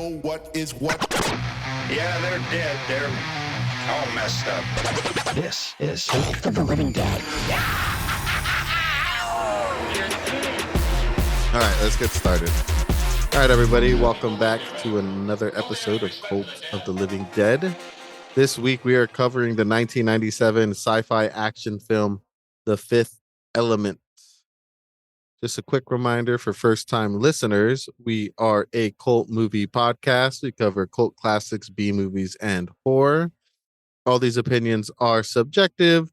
know what is what. Yeah, they're dead. They're all messed up. This is Cea of the Living Dead. All right, let's get started. All right, everybody, welcome back to another episode of Cult of the Living Dead. This week, we are covering the 1997 sci-fi action film, The Fifth Element. Just a quick reminder for first-time listeners, we are a cult movie podcast. We cover cult classics, B-movies, and horror. All these opinions are subjective.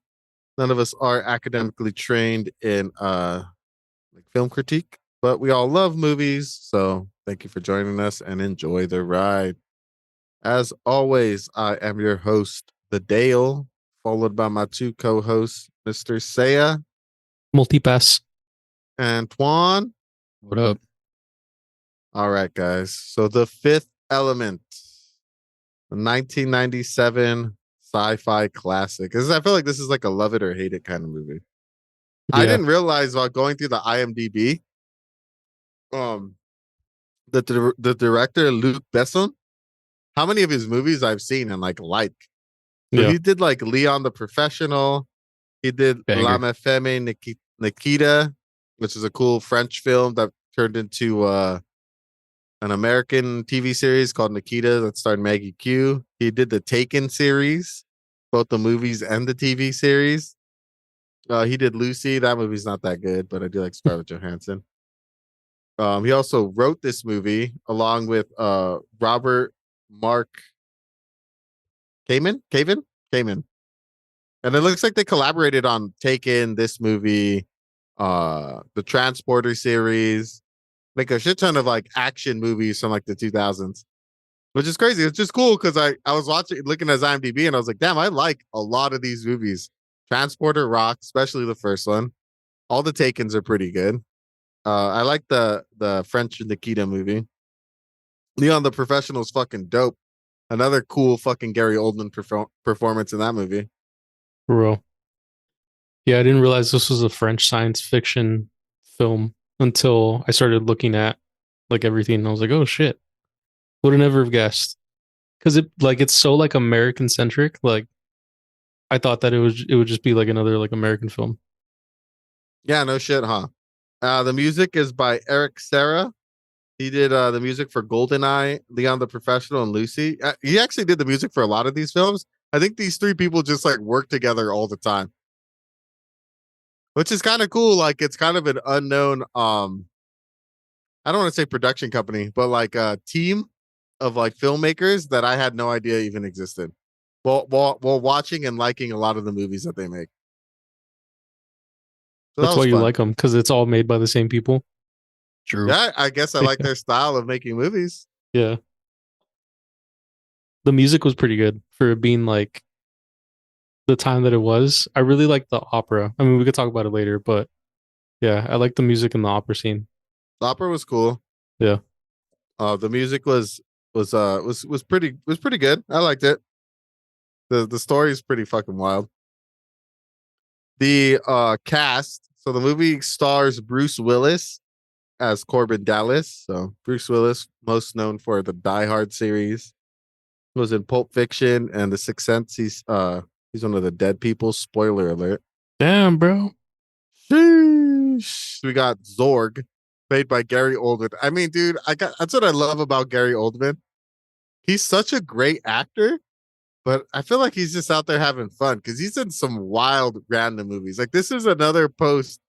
None of us are academically trained in film critique, but we all love movies. So thank you for joining us and enjoy the ride. As always, I am your host, The Dale, followed by my two co-hosts, Mr. Cea Multipass. and Twan. What up? All right, guys. So The Fifth Element, the 1997 sci-fi classic. I feel like this is like a love it or hate it kind of movie. Yeah. I didn't realize while going through the IMDb, that the director Luc Besson, how many of his movies I've seen and like. So Yeah. he did like Leon the Professional. He did Banger. L'Ame Femme Nikita, which is a cool French film that turned into an American TV series called Nikita that starred Maggie Q. He did the Taken series, both the movies and the TV series. He did Lucy. That movie's not that good, but I do like Scarlett Johansson. He also wrote this movie along with Robert Mark Kamen. And it looks like they collaborated on Taken, this movie, the Transporter series, like a shit ton of like action movies from like the 2000s, which is crazy. It's just cool because I was looking at his IMDb, and I was like, damn, I like a lot of these movies. Transporter rock, especially the first one. All the Takens are pretty good. I like the French Nikita movie. Leon the Professional is fucking dope. Another cool fucking Gary Oldman performance in that movie. For real. Yeah, I didn't realize this was a French science fiction film until I started looking at like everything, and I was like, oh shit. Would have never have guessed. Because it's so like American centric. Like I thought that it would just be like another like American film. Yeah, no shit, huh? The music is by Eric Serra. He did the music for GoldenEye, Leon the Professional, and Lucy. He actually did the music for a lot of these films. I think these three people just like work together all the time, which is kind of cool. Like it's kind of an unknown, I don't want to say production company, but like a team of like filmmakers that I had no idea even existed. While watching and liking a lot of the movies that they make. So That's that why was you fun. like them, because it's all made by the same people. True. Yeah, I guess I like their style of making movies. Yeah. The music was pretty good for it being like the time that it was. I really liked the opera. I mean, we could talk about it later, but yeah, I like the music in the opera scene. The opera was cool. Yeah. The music was pretty good. I liked it. The story is pretty fucking wild. The cast. So the movie stars Bruce Willis as Corbin Dallas. So Bruce Willis, most known for the Die Hard series, was in Pulp Fiction and The Sixth Sense. He's one of the dead people. Spoiler alert. Damn, bro. Sheesh. We got Zorg, played by Gary Oldman. I mean, dude, that's what I love about Gary Oldman. He's such a great actor, but I feel like he's just out there having fun because he's in some wild random movies. Like this is another post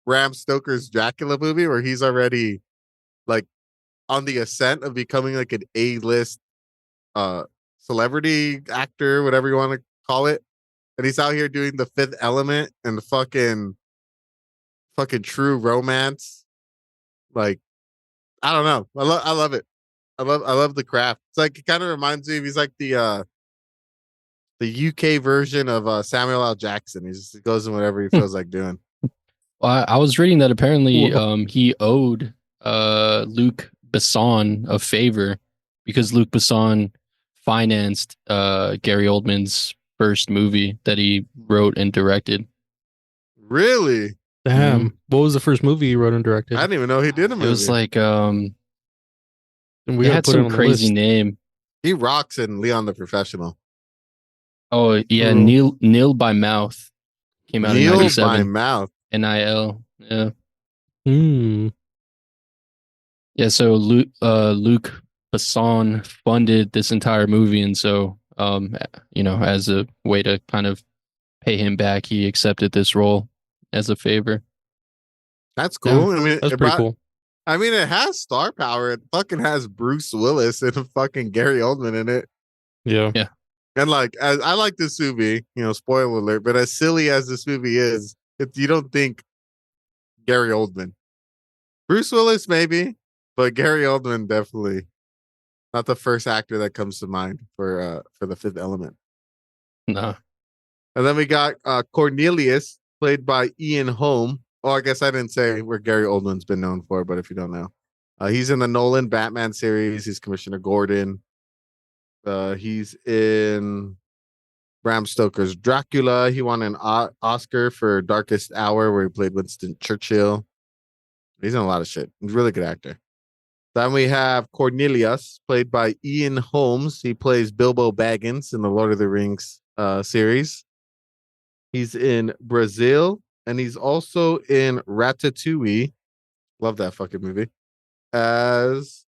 Bram Stoker's Dracula movie where he's already like on the ascent of becoming like an A-list celebrity actor, whatever you want to call it. And he's out here doing The Fifth Element and the fucking True Romance. Like, I don't know. I love it. I love the craft. It's like it kind of reminds me of he's like the UK version of Samuel L. Jackson. He just goes in whatever he feels like doing. Well, I was reading that apparently Whoa. he owed Luc Besson a favor because Luc Besson financed Gary Oldman's first movie that he wrote and directed. Really? Damn. What was the first movie you wrote and directed? I didn't even know he did a movie. It was like And we It gotta had put it some on the crazy list. name. He rocks in Leon the Professional. Oh yeah, True. Neil by Mouth came out in Neil by '97. mouth. NIL. Yeah. Hmm. Yeah, so Luc Besson funded this entire movie, and so as a way to kind of pay him back, he accepted this role as a favor. That's Yeah, cool. I mean, that's pretty cool. it has star power. It fucking has Bruce Willis and fucking Gary Oldman in it. Yeah. Yeah. And like, as I like this movie, spoiler alert, but as silly as this movie is, you don't think Gary Oldman. Bruce Willis, maybe, but Gary Oldman definitely not the first actor that comes to mind for The Fifth Element. No. And then we got Cornelius, played by Ian Holm. Oh, I guess I didn't say where Gary Oldman's been known for, but if you don't know, he's in the Nolan Batman series. He's Commissioner Gordon. He's in Bram Stoker's Dracula. He won an Oscar for Darkest Hour, where he played Winston Churchill. He's in a lot of shit. He's a really good actor. Then we have Cornelius, played by Ian Holmes. He plays Bilbo Baggins in the Lord of the Rings series. He's in Brazil, and he's also in Ratatouille. Love that fucking movie. As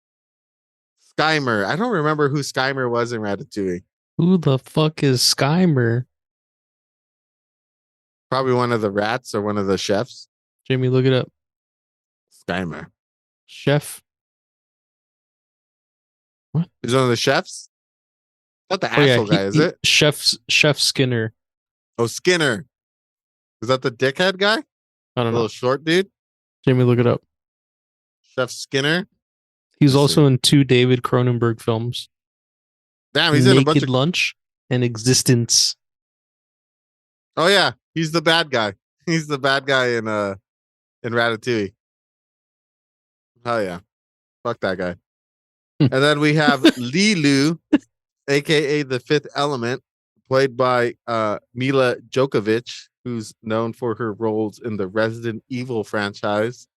Skymer. I don't remember who Skymer was in Ratatouille. Who the fuck is Skymer? Probably one of the rats or one of the chefs. Jamie, look it up. Skymer. Chef. He's one of the chefs? Not the Oh yeah, asshole guy, is it? Chef Skinner. Oh, Skinner. Is that the dickhead guy? I don't know. Little short dude? Jamie, look it up. Chef Skinner? He's Let's also see. in 2 David Cronenberg films. Damn, he's in a bunch Naked of... Lunch and Existence. Oh yeah, he's the bad guy. He's the bad guy in Ratatouille. Oh yeah. Fuck that guy. And then we have Lilu, aka the Fifth Element, played by Mila Jovovich, who's known for her roles in the Resident Evil franchise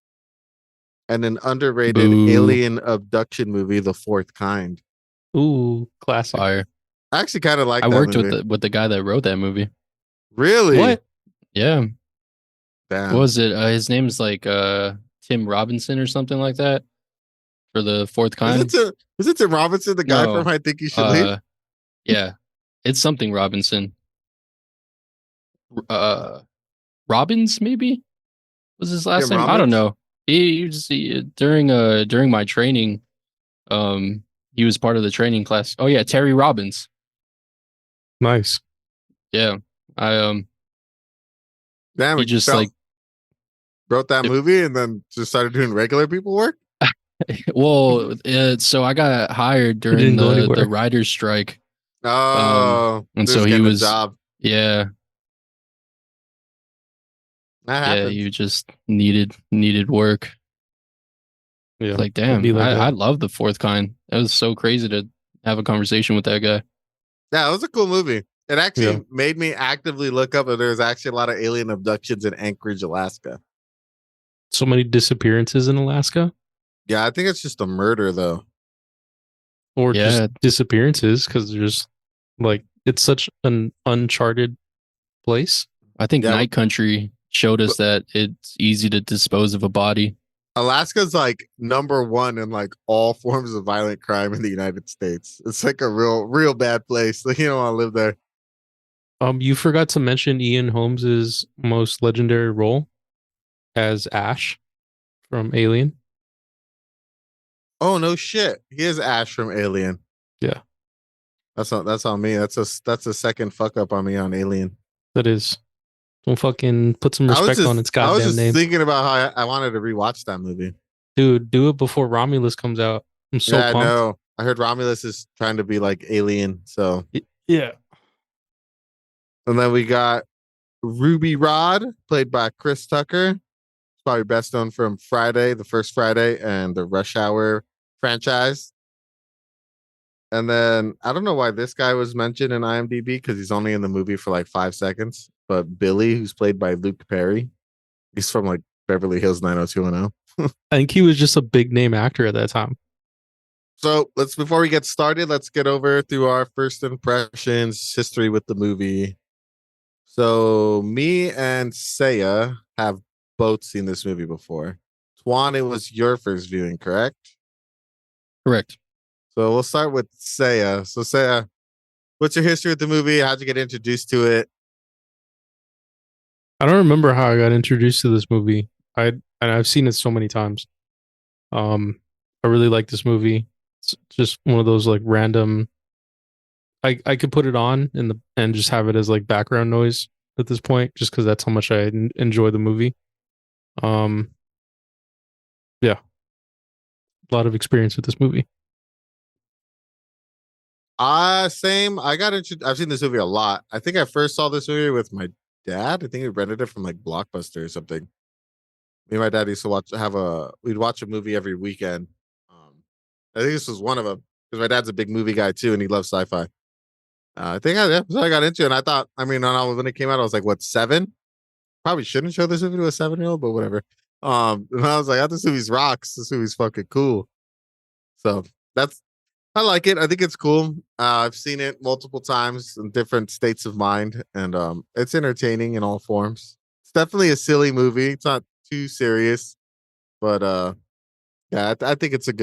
and an underrated Boo. alien abduction movie, The Fourth Kind. Ooh, classic. Fire. I actually kind of like I that worked movie. with the guy that wrote that movie. Really? What? Yeah. Damn. What was it? His name's like Tim Robinson or something like that for The Fourth Kind. Is it Tim Robinson, the guy No. from I Think You Should Leave? Yeah. It's something Robinson. Robbins, maybe? Was his last Tim name? I don't Robbins? know. During my training, he was part of the training class. Oh yeah, Terry Robbins. Nice. Yeah. I Damn, he just like wrote that movie and then just started doing regular people work? well, so I got hired during didn't go the anywhere. Oh, writer's strike. And just so he getting a was job. yeah, That yeah, happens. he just needed work. Yeah. Like, it'd damn, be like I that. love The Fourth Kind. It was so crazy to have a conversation with that guy. Yeah, it was a cool movie. It actually Yeah. made me actively look up if there's actually a lot of alien abductions in Anchorage, Alaska. So many disappearances in Alaska, Yeah, I think it's just a murder though. or Yeah. just disappearances because there's like it's such an uncharted place. I think Yeah. Night Country showed us that it's easy to dispose of a body. Alaska's like number one in like all forms of violent crime in the United States. It's like a real bad place. Like, you don't want to live there. You forgot to mention Ian Holmes's most legendary role as Ash from Alien. Oh no shit. He is Ash from Alien. Yeah. That's on me. That's a second fuck up on me on Alien. That is. Don't fucking put some I was respect on its I was goddamn just name. thinking about how I wanted to rewatch that movie. Dude, do it before Romulus comes out. I'm so Yeah, I pumped. know. I heard Romulus is trying to be like Alien. So, Yeah. and then we got Ruby Rod, played by Chris Tucker. He's probably best known from Friday, the first Friday, and the Rush Hour franchise. And then I don't know why this guy was mentioned in IMDb because he's only in the movie for like 5 seconds. But Billy, who's played by Luke Perry, he's from like Beverly Hills 90210. I think he was just a big name actor at that time. So before we get started, let's get over through our first impressions, history with the movie. So me and Saya have both seen this movie before. Twan, it was your first viewing, correct? Correct. So we'll start with Saya. So Saya, what's your history with the movie? How'd you get introduced to it? I don't remember how I got introduced to this movie. I've seen it so many times. I really like this movie. It's just one of those like random. I could put it on and just have it as like background noise at this point, just because that's how much I enjoy the movie. Yeah, a lot of experience with this movie. Same. I've seen this movie a lot. I think I first saw this movie with my dad. I think we rented it from like Blockbuster or something. Me and my dad used to we'd watch a movie every weekend. I think this was one of them because my dad's a big movie guy too, and he loves sci-fi. So I got into it. And I thought, when it came out, I was like, what, 7? Probably shouldn't show this movie to a 7-year-old, but whatever. And I was like, oh, this movie's rocks. This movie's fucking cool. So I like it. I think it's cool. I've seen it multiple times in different states of mind, and it's entertaining in all forms. It's definitely a silly movie. It's not too serious, but yeah, I think it's a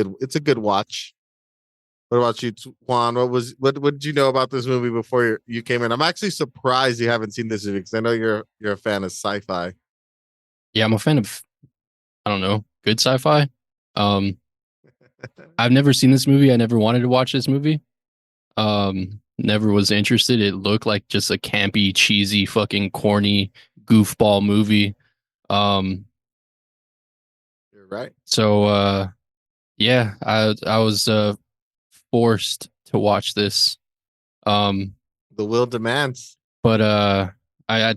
good watch. What about you, Juan? What did you know about this movie before you came in? I'm actually surprised you haven't seen this movie because I know you're a fan of sci-fi. Yeah, I'm a fan of, I don't know, good sci-fi. I've never seen this movie. I never wanted to watch this movie. Never was interested. It looked like just a campy, cheesy, fucking corny goofball movie. You're right. So yeah, I was forced to watch this. The will demands. But I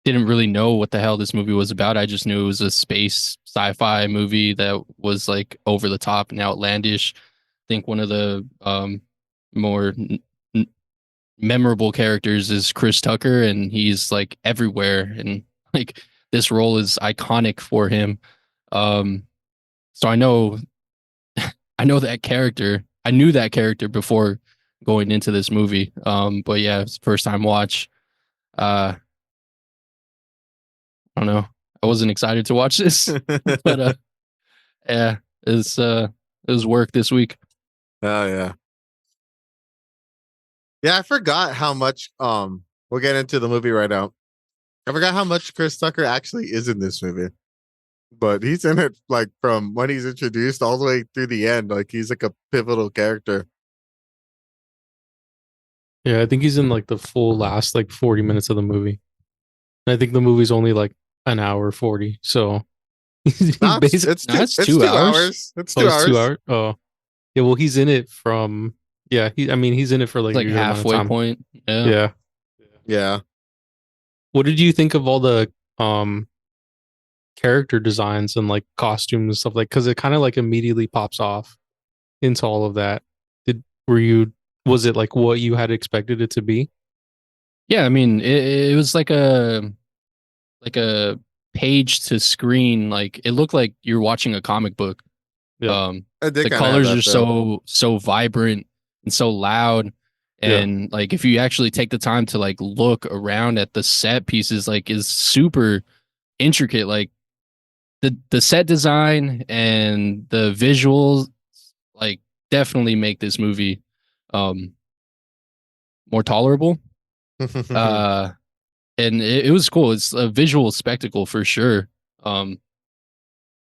didn't really know what the hell this movie was about. I just knew it was a space sci-fi movie that was like over the top and outlandish. I think one of the more memorable characters is Chris Tucker, and he's like everywhere, and like this role is iconic for him. So I know that character. I knew that character before going into this movie. But yeah, it's first time watch. I don't know. I wasn't excited to watch this, but yeah, it was work this week. Oh yeah. Yeah, I forgot how much we'll get into the movie right now. I forgot how much Chris Tucker actually is in this movie. But he's in it like from when he's introduced all the way through the end. Like he's like a pivotal character. Yeah, I think he's in like the full last like 40 minutes of the movie. And I think the movie's only like an hour 40. So It's 2 hours. It's 2 hours. 2 hours. Oh, yeah. Well, he's in it from. Yeah, he's in it for like Like halfway point. Yeah. Yeah. What did you think of all the character designs and like costumes and stuff, like, because it kind of like immediately pops off into all of that? Was it like what you had expected it to be? Yeah, I mean, it was like a page to screen. Like it looked like you're watching a comic book. Yeah. The colors are so vibrant and so loud. And like if you actually take the time to like look around at the set pieces, like is super intricate. Like the set design and the visuals like definitely make this movie more tolerable. And it was cool. It's a visual spectacle for sure. But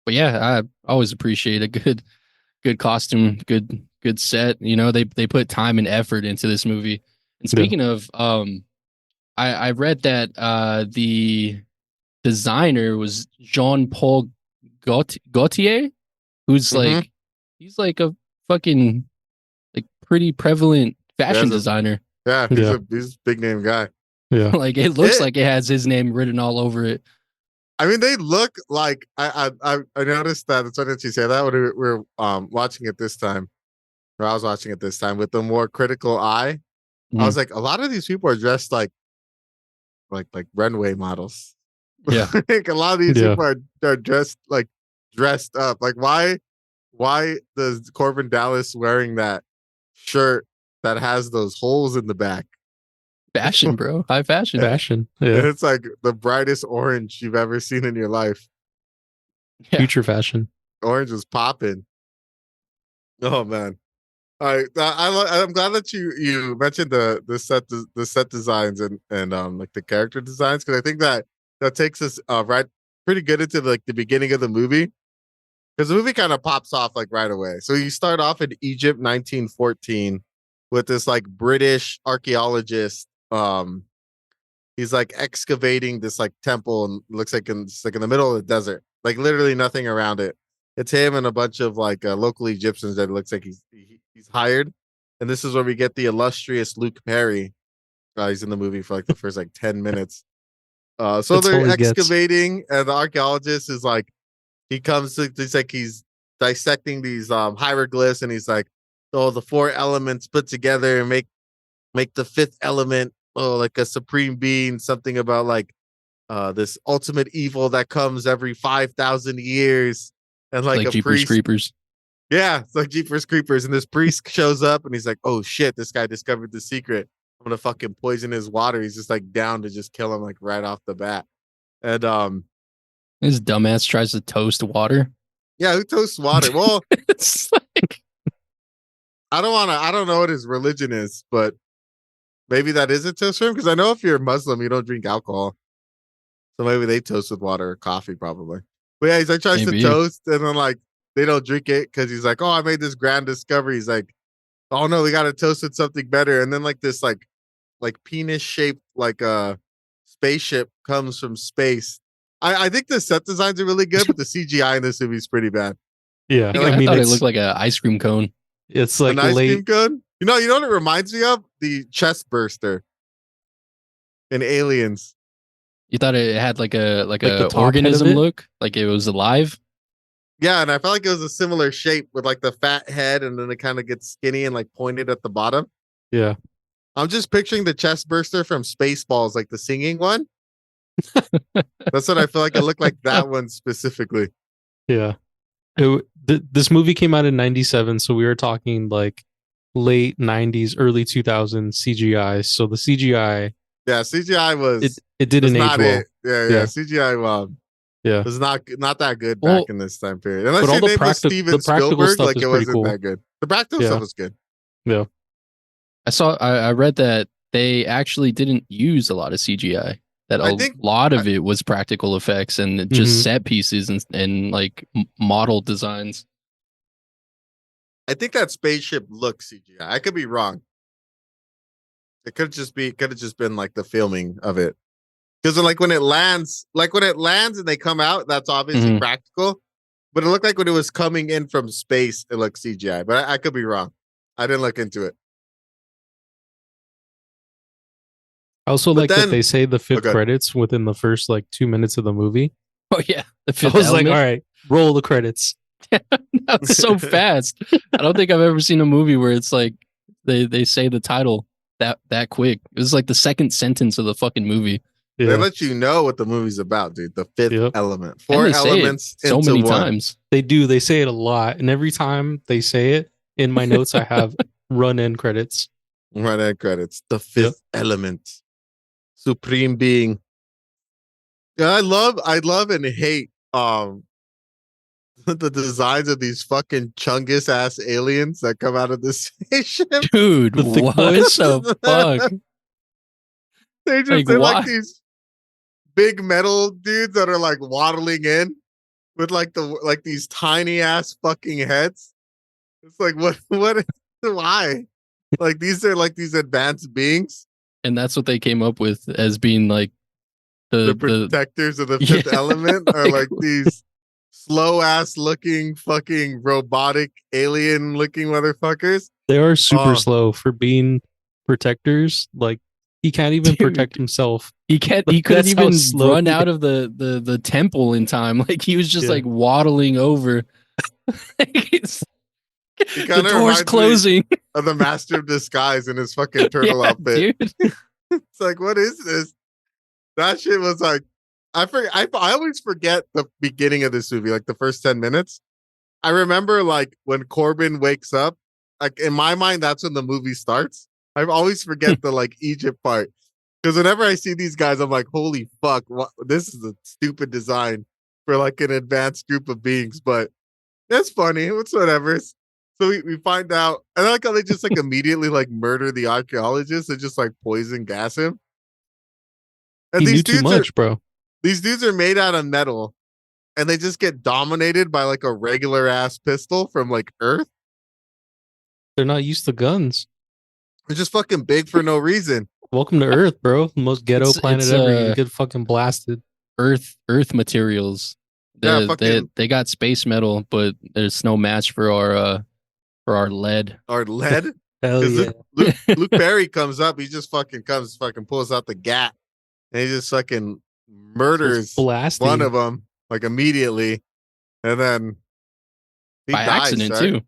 yeah, I always appreciate a good costume, good set. You know, they put time and effort into this movie. And speaking of, I read that the designer was Jean-Paul Gaultier, who's like he's like a fucking like pretty prevalent fashion designer. Yeah, he's a big name guy. Yeah. Like it looks like it has his name written all over it. I mean, they look like I noticed that. It's funny that you say that when we were watching it this time, or I was watching it this time with a more critical eye. I was like, a lot of these people are dressed like runway models. Yeah. Like a lot of these people are dressed up. Like why why does Corbin Dallas wearing that shirt that has those holes in the back? Fashion, bro. High fashion. Fashion. And Yeah. it's like the brightest orange you've ever seen in your life. Yeah. Future fashion. Orange was popping. Oh man. All right, I'm glad that you mentioned the set designs and like the character designs, because I think that takes us right pretty good into like the beginning of the movie, because the movie kind of pops off like right away. So you start off in Egypt, 1914, with this like British archaeologist. He's like excavating this like temple, and it looks like it's like in the middle of the desert, like literally nothing around it. It's him and a bunch of like local Egyptians that it looks like he's hired. And this is where we get the illustrious Luke Perry. He's in the movie for like the first like 10 minutes. So That's all they're he gets. excavating, and the archaeologist is like, he's dissecting these hieroglyphs, and he's like, oh, the four elements put together and make the fifth element, oh, like a supreme being, something about like this ultimate evil that comes every 5,000 years. And like a Jeepers priest. Creepers. Yeah, it's like Jeepers Creepers. And this priest shows up and he's like, oh shit, this guy discovered the secret. I'm gonna fucking poison his water. He's just like down to just kill him like right off the bat. And His dumbass tries to toast water. yeah, who toasts water? Well, It's like, I don't know what his religion is, but maybe that is a toast for him. Because I know if you're Muslim, you don't drink alcohol. So maybe they toast with water or coffee, probably. But yeah, he's like tries Maybe. to toast, and then like they don't drink it because he's like, oh, I made this grand discovery. He's like, oh no, we got to toast with something better. And then like this like penis shaped like spaceship comes from space. I think the set designs are really good, but the CGI in this movie is pretty bad. Yeah. I I mean, thought it it's, looked like an ice cream cone. it's like An ice cream late. cone. You know what it reminds me of? The chest burster in Aliens. You thought it had like a the top head of organism it? look, like it was alive. Yeah, and I felt like it was a similar shape with like the fat head, and then it kind of gets skinny and like pointed at the bottom. Yeah. I'm just picturing the chest burster from Spaceballs, like the singing one. That's what I feel like. It looked like that one specifically. Yeah. This movie came out in 97. So we were talking like late 90s, early 2000s CGI. So the CGI, Yeah, CGI was it didn't age not well. it. Yeah, Yeah. CGI Yeah. was not that good Well, back in this time period. Unless but all your the name was Steven the practical Spielberg, stuff like is it pretty wasn't cool. that good. The practical Yeah. stuff was good. Yeah. I read that they actually didn't use a lot of CGI. That I a think- lot of it was practical effects and just Mhm. set pieces and like model designs. I think that spaceship looks CGI. I could be wrong. It could have just been like the filming of it. Because when it lands and they come out, that's obviously Mhm. practical. But it looked like when it was coming in from space, it looked CGI. But I could be wrong. I didn't look into it. I also But like then- that they say the fifth Okay. credits within the first like 2 minutes of the movie. Oh yeah, the I Fifth was like, Element. all right, roll the credits. That's so fast. I don't think I've ever seen a movie where it's like they say the title that quick. It was like the second sentence of the fucking movie. They Yeah. let you know what the movie's about, dude. The fifth Yep. element. And 4 they say it elements so into many one. times. They do. They say it a lot. And every time they say it, in my notes, I have run in credits. Right end credits. The fifth element. Supreme being. Yeah, I love and hate the designs of these fucking chungus ass aliens that come out of this spaceship. Dude, The thick what boys? the fuck? They just Like, they're why? like these big metal dudes that are like waddling in with like these tiny ass fucking heads. It's like what why? Like these are like these advanced beings, And that's what they came up with as being like the the protectors of the fifth Yeah, element are like like- these slow ass looking fucking robotic alien looking motherfuckers. They are super Oh. slow for being protectors. Like, he can't even Dude. protect himself. he couldn't That's how even slow run he out of the temple in time. Like he was just Yeah. like waddling over. It's- He the kinda door's reminds me closing. of the master of disguise in his fucking turtle Yeah, outfit. dude. It's like, what is this? That shit was like, I always forget the beginning of this movie, like the first 10 minutes. I remember like when Corbin wakes up, like in my mind, that's when the movie starts. I always forget the like Egypt part. Because whenever I see these guys, I'm like, holy fuck, this is a stupid design for like an advanced group of beings, but that's funny. It's whatever. So we find out, and I like how they just like immediately like murder the archaeologist and just like poison gas him. And He knew too much, bro. These dudes are made out of metal, and they just get dominated by like a regular ass pistol from like Earth. They're not used to guns. They're just fucking big for no reason. Welcome to Earth, bro. The most ghetto planet ever. You get fucking blasted. Earth materials. They got space metal, but there's no match for our lead. Our lead? Hell yeah. Luke Perry comes up, he just fucking pulls out the gat, and he just fucking murders one of them like immediately, and then he by dies, accident right? too.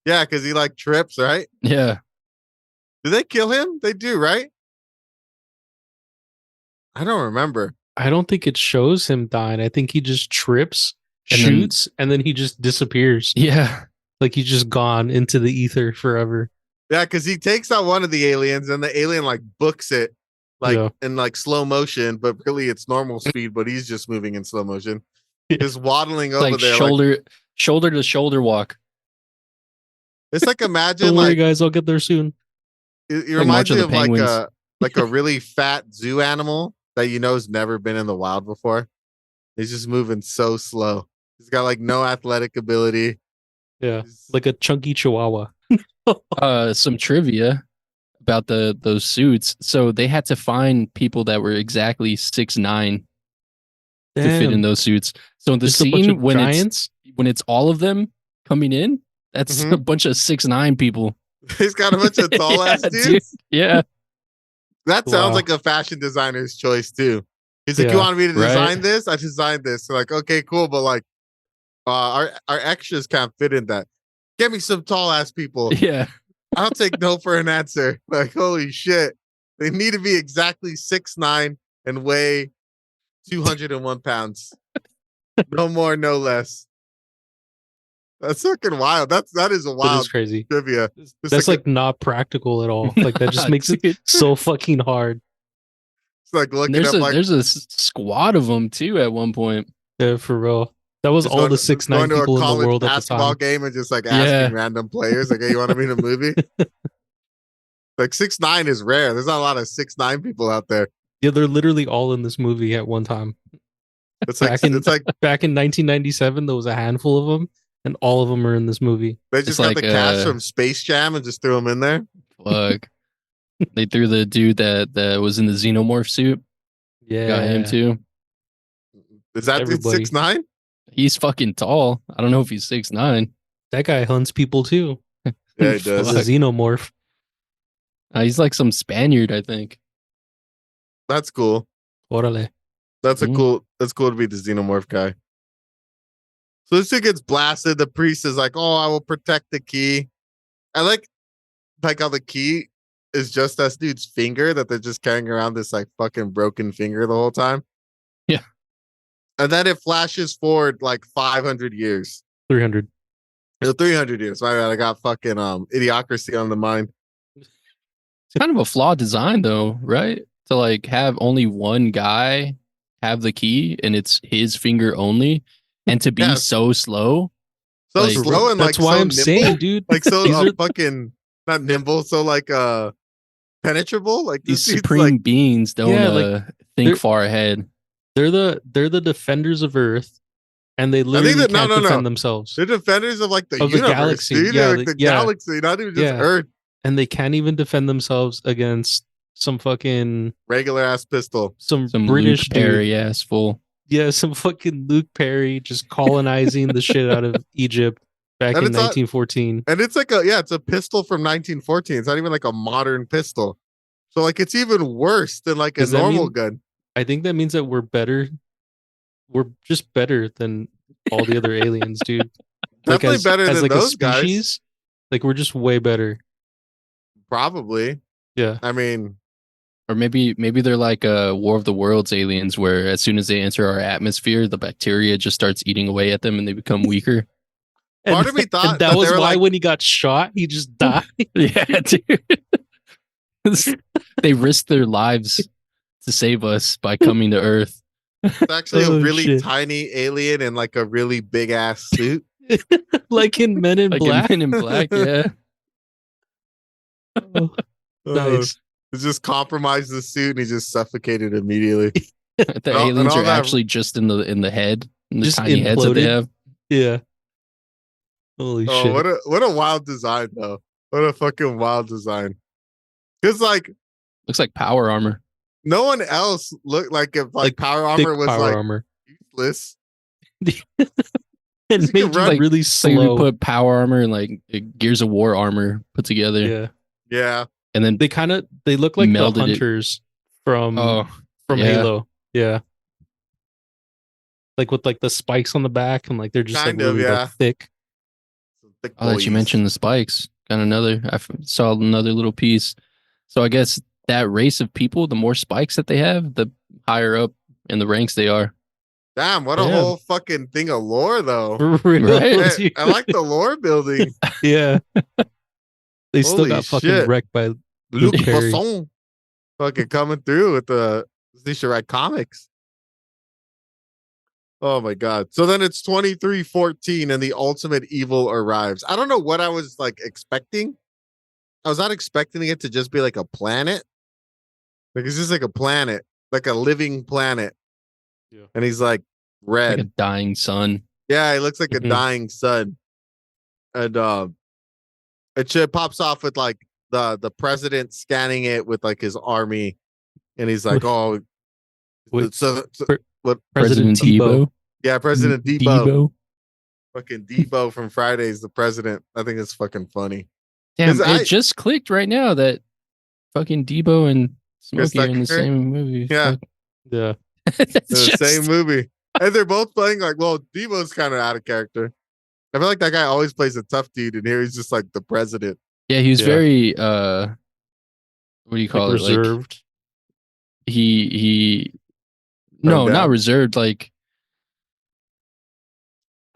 Yeah, because he like trips, right? Yeah. Do they kill him? They do, right? I don't remember. I don't think it shows him dying. I think he just trips, shoots, and then he just disappears. Yeah. Like he's just gone into the ether forever. Yeah, because he takes out one of the aliens, and the alien like books it like in like slow motion, but really it's normal speed, but he's just moving in slow motion. Just waddling over like there. Shoulder to shoulder walk. It's like imagine Don't worry, like guys, I'll get there soon. It reminds me of like a really fat zoo animal that you know has never been in the wild before. He's just moving so slow. He's got like no athletic ability. Yeah, like a chunky chihuahua. Some trivia about those suits. So they had to find people that were exactly 6'9" to fit in those suits. So the scene when it's all of them coming in, that's a bunch of 6'9" people. He's got a bunch of tall ass dudes. Dude. Yeah. That sounds like a fashion designer's choice too. He's like, you want me to design this? I designed this. So like, okay, cool. But like our extras can't fit in that. Get me some tall ass people. Yeah. I'll take no for an answer. Like, holy shit. They need to be exactly 6'9" and weigh 201 pounds. No more, no less. That's fucking wild. That is a wild crazy trivia. That's like not practical at all. Like that just makes it so fucking hard. It's like looking up like there's a squad of them too at one point. Yeah, for real. That was all the 6'9" people in the world at the basketball time. Game and just like asking random players, like, hey, you want to be in a movie? Like 6'9" is rare. There's not a lot of 6'9" people out there. Yeah, they're literally all in this movie at one time. It's like back in 1997, there was a handful of them, and all of them are in this movie. They just got the cast from Space Jam and just threw them in there. Fuck. They threw the dude that was in the xenomorph suit. Yeah, got him too. Is that 6'9"? He's fucking tall. I don't know if he's 6'9". That guy hunts people too. Yeah, he does. He's a xenomorph. He's like some Spaniard, I think. That's cool. Orale. That's cool to be the xenomorph guy. So this thing gets blasted. The priest is like, "Oh, I will protect the key." I like how the key is just that dude's finger, that they're just carrying around this like fucking broken finger the whole time. Yeah. And then it flashes forward like 500 years. 300. 300 years. My bad. I got fucking Idiocracy on the mind. It's kind of a flawed design though, right? To like have only one guy have the key and it's his finger only, and to be so slow. So like, slow and that's like why so I'm nimble. saying, dude. Like so fucking not nimble, so like penetrable. Like these supreme beings don't think far ahead. They're the defenders of Earth, and they literally can't defend themselves. They're defenders of like the universe, galaxy, dude. yeah, like the galaxy, not even just Earth. And they can't even defend themselves against some fucking regular ass pistol, some British Luke Perry ass fool. Yeah, some fucking Luke Perry just colonizing the shit out of Egypt back in 1914. And it's like it's a pistol from 1914. It's not even like a modern pistol. So like it's even worse than like a normal gun. I think that means that we're better. We're just better than all the other aliens, dude. Definitely better than like those a species, guys. Like we're just way better. Probably. Yeah. I mean, or maybe they're like War of the Worlds aliens, where as soon as they enter our atmosphere, the bacteria just starts eating away at them and they become weaker. Part of me thought and that was they were why like, when he got shot, he just died. Yeah, dude. They risked their lives to save us by coming to Earth. it's actually Oh, a really shit. tiny alien in like a really big ass suit. Like in Men in Like Black. in Men in Black, yeah. Oh, nice. It just compromised the suit and he just suffocated immediately. The And all- and aliens all are that- actually just in the head, in the Just tiny heads that they imploded. have. Yeah. Holy Oh, shit. what a wild design though. What a fucking wild design. Because like Looks like power armor. no one else looked like if Like power Thick armor was power like armor. useless. And You can made you run- really So we slow. put power armor and like Gears of War armor put together, Yeah. Yeah. and then They look like the Melded it. hunters from yeah. Halo. Yeah. Like with like the spikes on the back and like they're just Kind like of, really yeah. like thick. Some thick Oh, that you boys. mentioned the spikes. Got another. Saw another little piece. So I guess that race of people, the more spikes that they have, the higher up in the ranks they are. Damn, what a Yeah. whole fucking thing of lore though. For real, Right? dude. I like the lore building. Yeah. They still Holy got fucking shit. wrecked by Luke Perry. Besson fucking coming through with the they should write comics. Oh my god. So then it's 2314 and the ultimate evil arrives. I don't know what I was like expecting. I was not expecting it to just be like a planet. Like it's just like a planet, like a living planet. Yeah. And he's like red. Like a dying sun. Yeah, he looks like a Mhm. dying sun. And it pops off with like the president scanning it with like his army, and he's like, With- "Oh, with so President President Tebow. Tebow. yeah, President Debo, Debo. fucking Debo from Friday's the president." I think it's fucking funny. Damn, 'Cause it I- just clicked right now that fucking Debo and Chris Smokey are in the Tucker? same movie. Yeah. Fuck. Yeah. It's The just- same movie, and they're both playing like, well, Debo's kind of out of character. I feel like that guy always plays a tough dude, and here he's just like the president. Yeah, he was Yeah. very what do you call Like it? Like reserved. he no, down. not reserved, like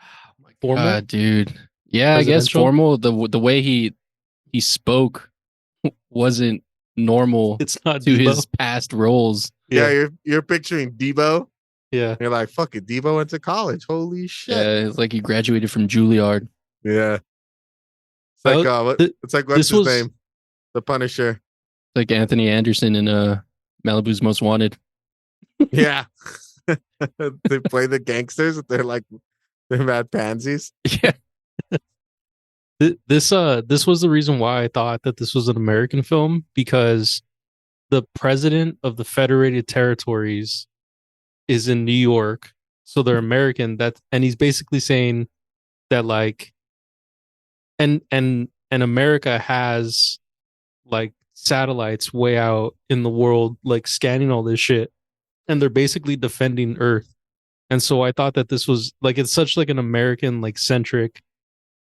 oh my Formal? God, dude. Yeah, I guess Presidential? formal. The way he spoke wasn't normal It's not to Debo. his past roles. Yeah, Yeah. you're picturing Debo. Yeah. You're like, fuck it, Debo went to college. Holy shit. Yeah, it's like he graduated from Juilliard. Yeah. It's like it's like what's this his was- name? The Punisher. Like Anthony Anderson in Malibu's Most Wanted. Yeah. They play the gangsters. They're like they're mad pansies. Yeah. This was the reason why I thought that this was an American film, because the president of the Federated Territories is in New York, so they're American. And he's basically saying that like, and America has like satellites way out in the world, like scanning all this shit, and they're basically defending Earth. And so I thought that this was like, it's such like an American like centric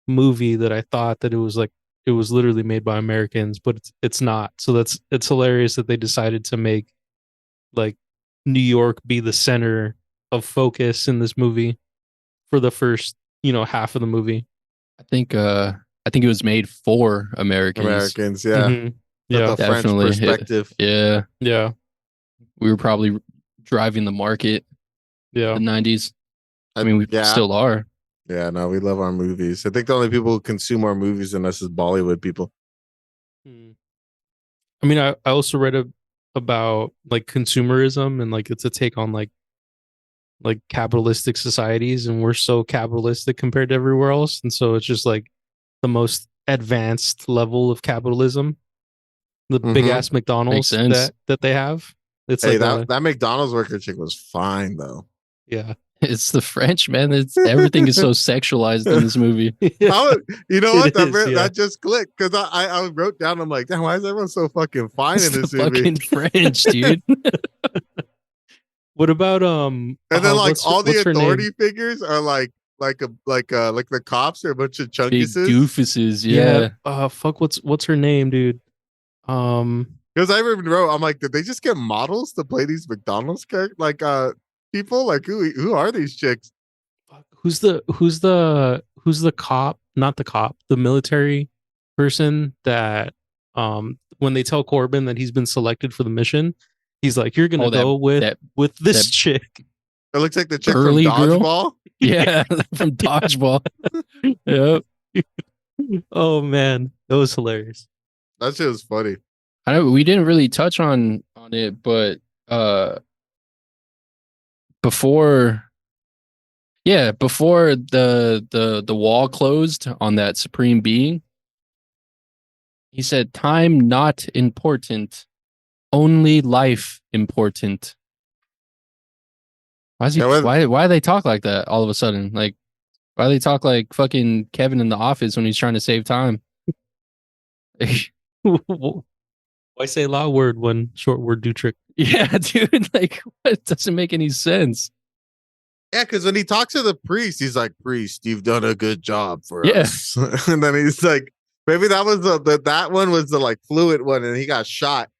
movie that I thought that it was literally made by Americans, but it's not. So it's hilarious that they decided to make like New York be the center of focus in this movie for the first, half of the movie. I think it was made for Americans. Americans, yeah. Mhm. Got Yeah. the French Definitely. perspective. Yeah. Yeah. We were probably driving the market Yeah. in the 90s. I mean, we yeah. still are. Yeah, no, we love our movies. I think the only people who consume our movies than us is Bollywood people. I mean, I also read about like consumerism, and like it's a take on like capitalistic societies, and we're so capitalistic compared to everywhere else, and so it's just like the most advanced level of capitalism. The big Mhm. ass McDonald's sense. that they have. It's Hey, like that McDonald's worker chick was fine though. yeah. It's the French, man. Everything is so sexualized in this movie. You know what? It is, yeah. That just clicked because I wrote down. I'm like, damn, why is everyone so fucking fine It's in the this movie? fucking French, dude. What about And then like what's- all the what's her name? authority figures are like the cops are a bunch of Big chunkuses. doofuses. Yeah. Fuck, what's her name, dude? Because I even wrote, I'm like, did they just get models to play these McDonald's characters? Like people? Like who are these chicks? Fuck, who's the cop? Not the cop, the military person that when they tell Corbin that he's been selected for the mission, he's like, "You're gonna Oh, go with this that chick." It looks like the chick from Burly girl? Dodgeball. Yeah, from Dodgeball. Yep. Oh man, that was hilarious. That shit was funny. I know we didn't really touch on it, but before the wall closed on that supreme being, he said, "Time not important, only life important." Why is he? Yeah, Why do they talk like that all of a sudden? Like, why do they talk like fucking Kevin in the office when he's trying to save time? Why say loud word when short word do trick? Yeah, dude. Like, it doesn't make any sense. Yeah, because when he talks to the priest, he's like, "Priest, you've done a good job for Yeah. us." And then he's like, maybe that was that one was the like fluid one, and he got shot.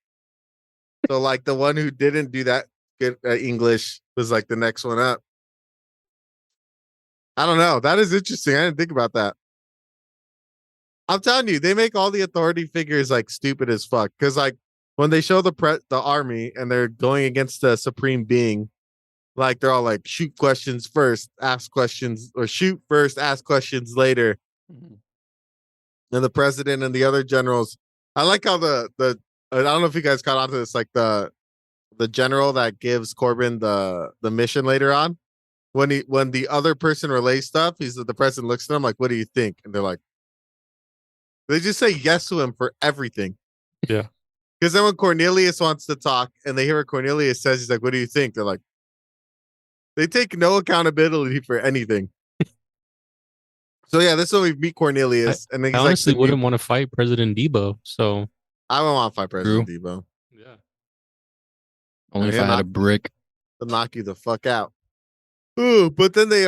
So like the one who didn't do that good English was like the next one up. I don't know. That is interesting. I didn't think about that. I'm telling you, they make all the authority figures like stupid as fuck. Because like when they show the army and they're going against the supreme being, like they're all like shoot questions first, ask questions, or shoot first, ask questions later. And the president and the other generals, I like how the I don't know if you guys caught on to this, like the general that gives Corbin the mission later on, when the other person relays stuff, the president looks at them like, "What do you think?" And they're like, they just say yes to him for everything. Yeah. Because then when Cornelius wants to talk and they hear what Cornelius says, he's like, "What do you think?" They're like, they take no accountability for anything. So yeah, this is when we meet Cornelius, and then I he's honestly like, wouldn't want to fight President Debo. So "I don't want to fight President Debo. yeah, Only if Yeah, I had a not- brick. They'll knock you the fuck out." Ooh, but then they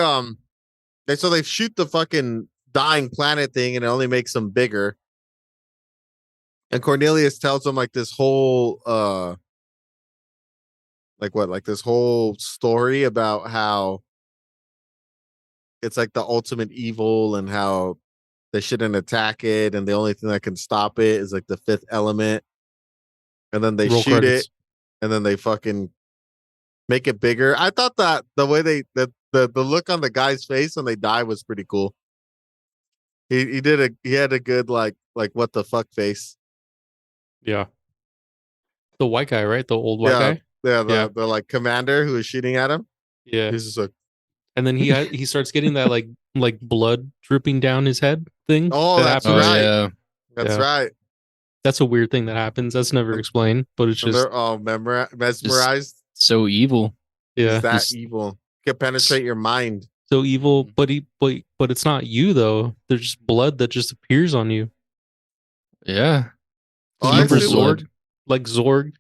shoot the fucking dying planet thing, and it only makes them bigger. And Cornelius tells them like this whole like this whole story about how it's like the ultimate evil and how they shouldn't attack it, and the only thing that can stop it is like the fifth element. And then they Roll shoot credits. it, and then they fucking make it bigger. I thought that the way the look on the guy's face when they die was pretty cool. He had a good like what the fuck face. Yeah. The white guy, right? The old white guy. Yeah, the like commander who was shooting at him. Yeah. He's just like, And then he starts getting that like blood dripping down his head thing. "Oh, that that's happens. right. Yeah. That's Yeah. right." That's a weird thing that happens. That's never explained, but it's And just they're all mesmerized. So evil. yeah, He's that Just- evil. Can penetrate your mind. so evil. But it's not you though. There's just blood that just appears on you. Yeah. Oh, I Remember assume- Zorg? Like Zorg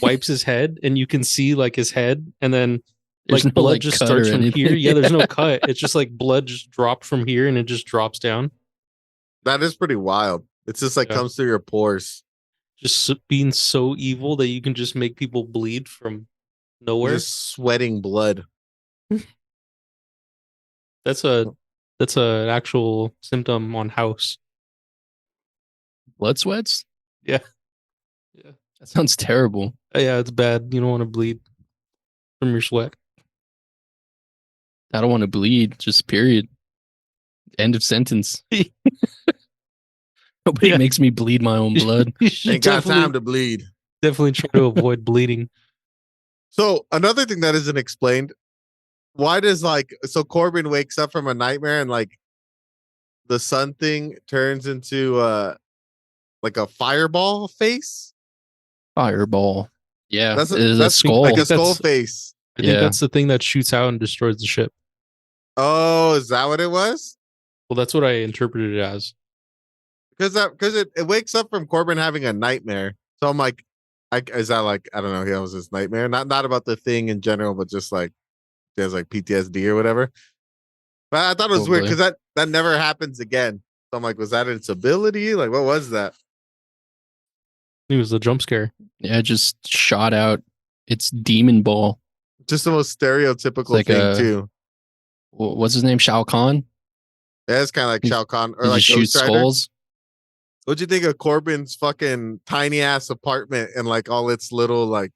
wipes his head, and you can see like his head, and then There's like no, blood like, just cut starts or from anything. here. Yeah, there's no cut. It's just like blood just dropped from here, and it just drops down. That is pretty wild. It's just like Yeah. comes through your pores. Just being so evil that you can just make people bleed from nowhere. Just sweating blood. That's an actual symptom on house. Blood sweats? Yeah. Yeah. That sounds terrible. Yeah, it's bad. You don't want to bleed from your sweat. I don't want to bleed. Just period. End of sentence. Nobody Yeah. makes me bleed my own blood. You should Ain't got time to bleed. definitely try to avoid bleeding. So another thing that isn't explained, why does Corbin wakes up from a nightmare and like the sun thing turns into like a fireball face? Fireball. Yeah. That's It is a that's skull. like a skull That's- face. I think Yeah. that's the thing that shoots out and destroys the ship. Oh, is that what it was? Well, that's what I interpreted it as. Because it wakes up from Corbin having a nightmare. So I'm like, is that like, I don't know, he has this nightmare. Not about the thing in general, but just like he has like PTSD or whatever. But I thought it was weird Probably. because that never happens again. So I'm like, was that its ability? Like, what was that? It was a jump scare. Yeah, it just shot out its demon ball. Just the most stereotypical Like thing a- too. what's his name? Shao Kahn. Yeah, it's kind of like He- Shao Kahn or He like just shoots Ghost Rider. skulls. What'd you think of Corbin's fucking tiny ass apartment and like all its little like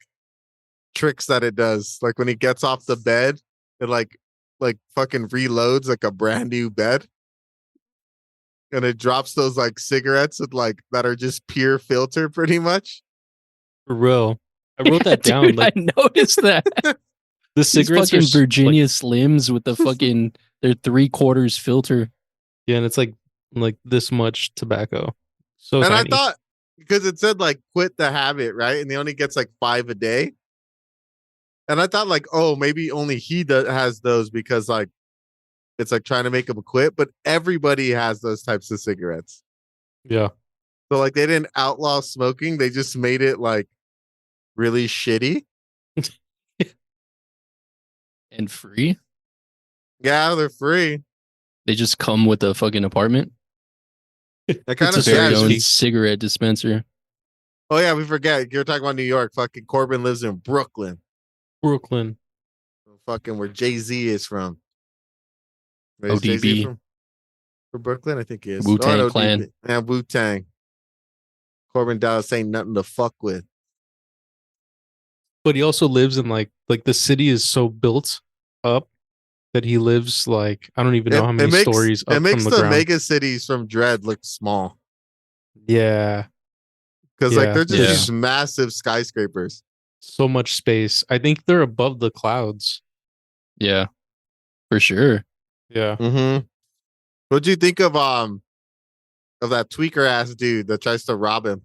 tricks that it does? Like when he gets off the bed, it like fucking reloads like a brand new bed. And it drops those like cigarettes with, like that are just pure filter pretty much. For real. I wrote that down. Dude, Like I noticed that. the These cigarettes are fucking like, Virginia Slims with the fucking they're 3/4 filter. yeah, and it's like this much tobacco. So And tiny. I thought because it said like quit the habit, right? And he only gets like 5 a day. And I thought like, oh, maybe only he has those because like it's like trying to make him quit, but everybody has those types of cigarettes. Yeah. So like they didn't outlaw smoking, they just made it like really shitty. And free. Yeah, they're free. They just come with a fucking apartment. I kind It's of a Very Yeah, own cheap. cigarette dispenser. Oh yeah, we forget. You're talking about New York. Fucking Corbin lives in Brooklyn. Brooklyn. Fucking where Jay-Z is from. Where is Jay-Z ODB. from Brooklyn? I think he is. Wu-Tang no, Clan. ODB. Yeah, Wu-Tang. Corbin Dallas ain't nothing to fuck with. But he also lives in like the city is so built up that he lives like I don't even know how many stories up it makes from the the ground. mega cities from Dread look small. Yeah. Because Yeah. like they're just Yeah. these massive skyscrapers. So much space. I think they're above the clouds. Yeah, for sure. Yeah. Mm-hmm. What'd you think of that tweaker ass dude that tries to rob him?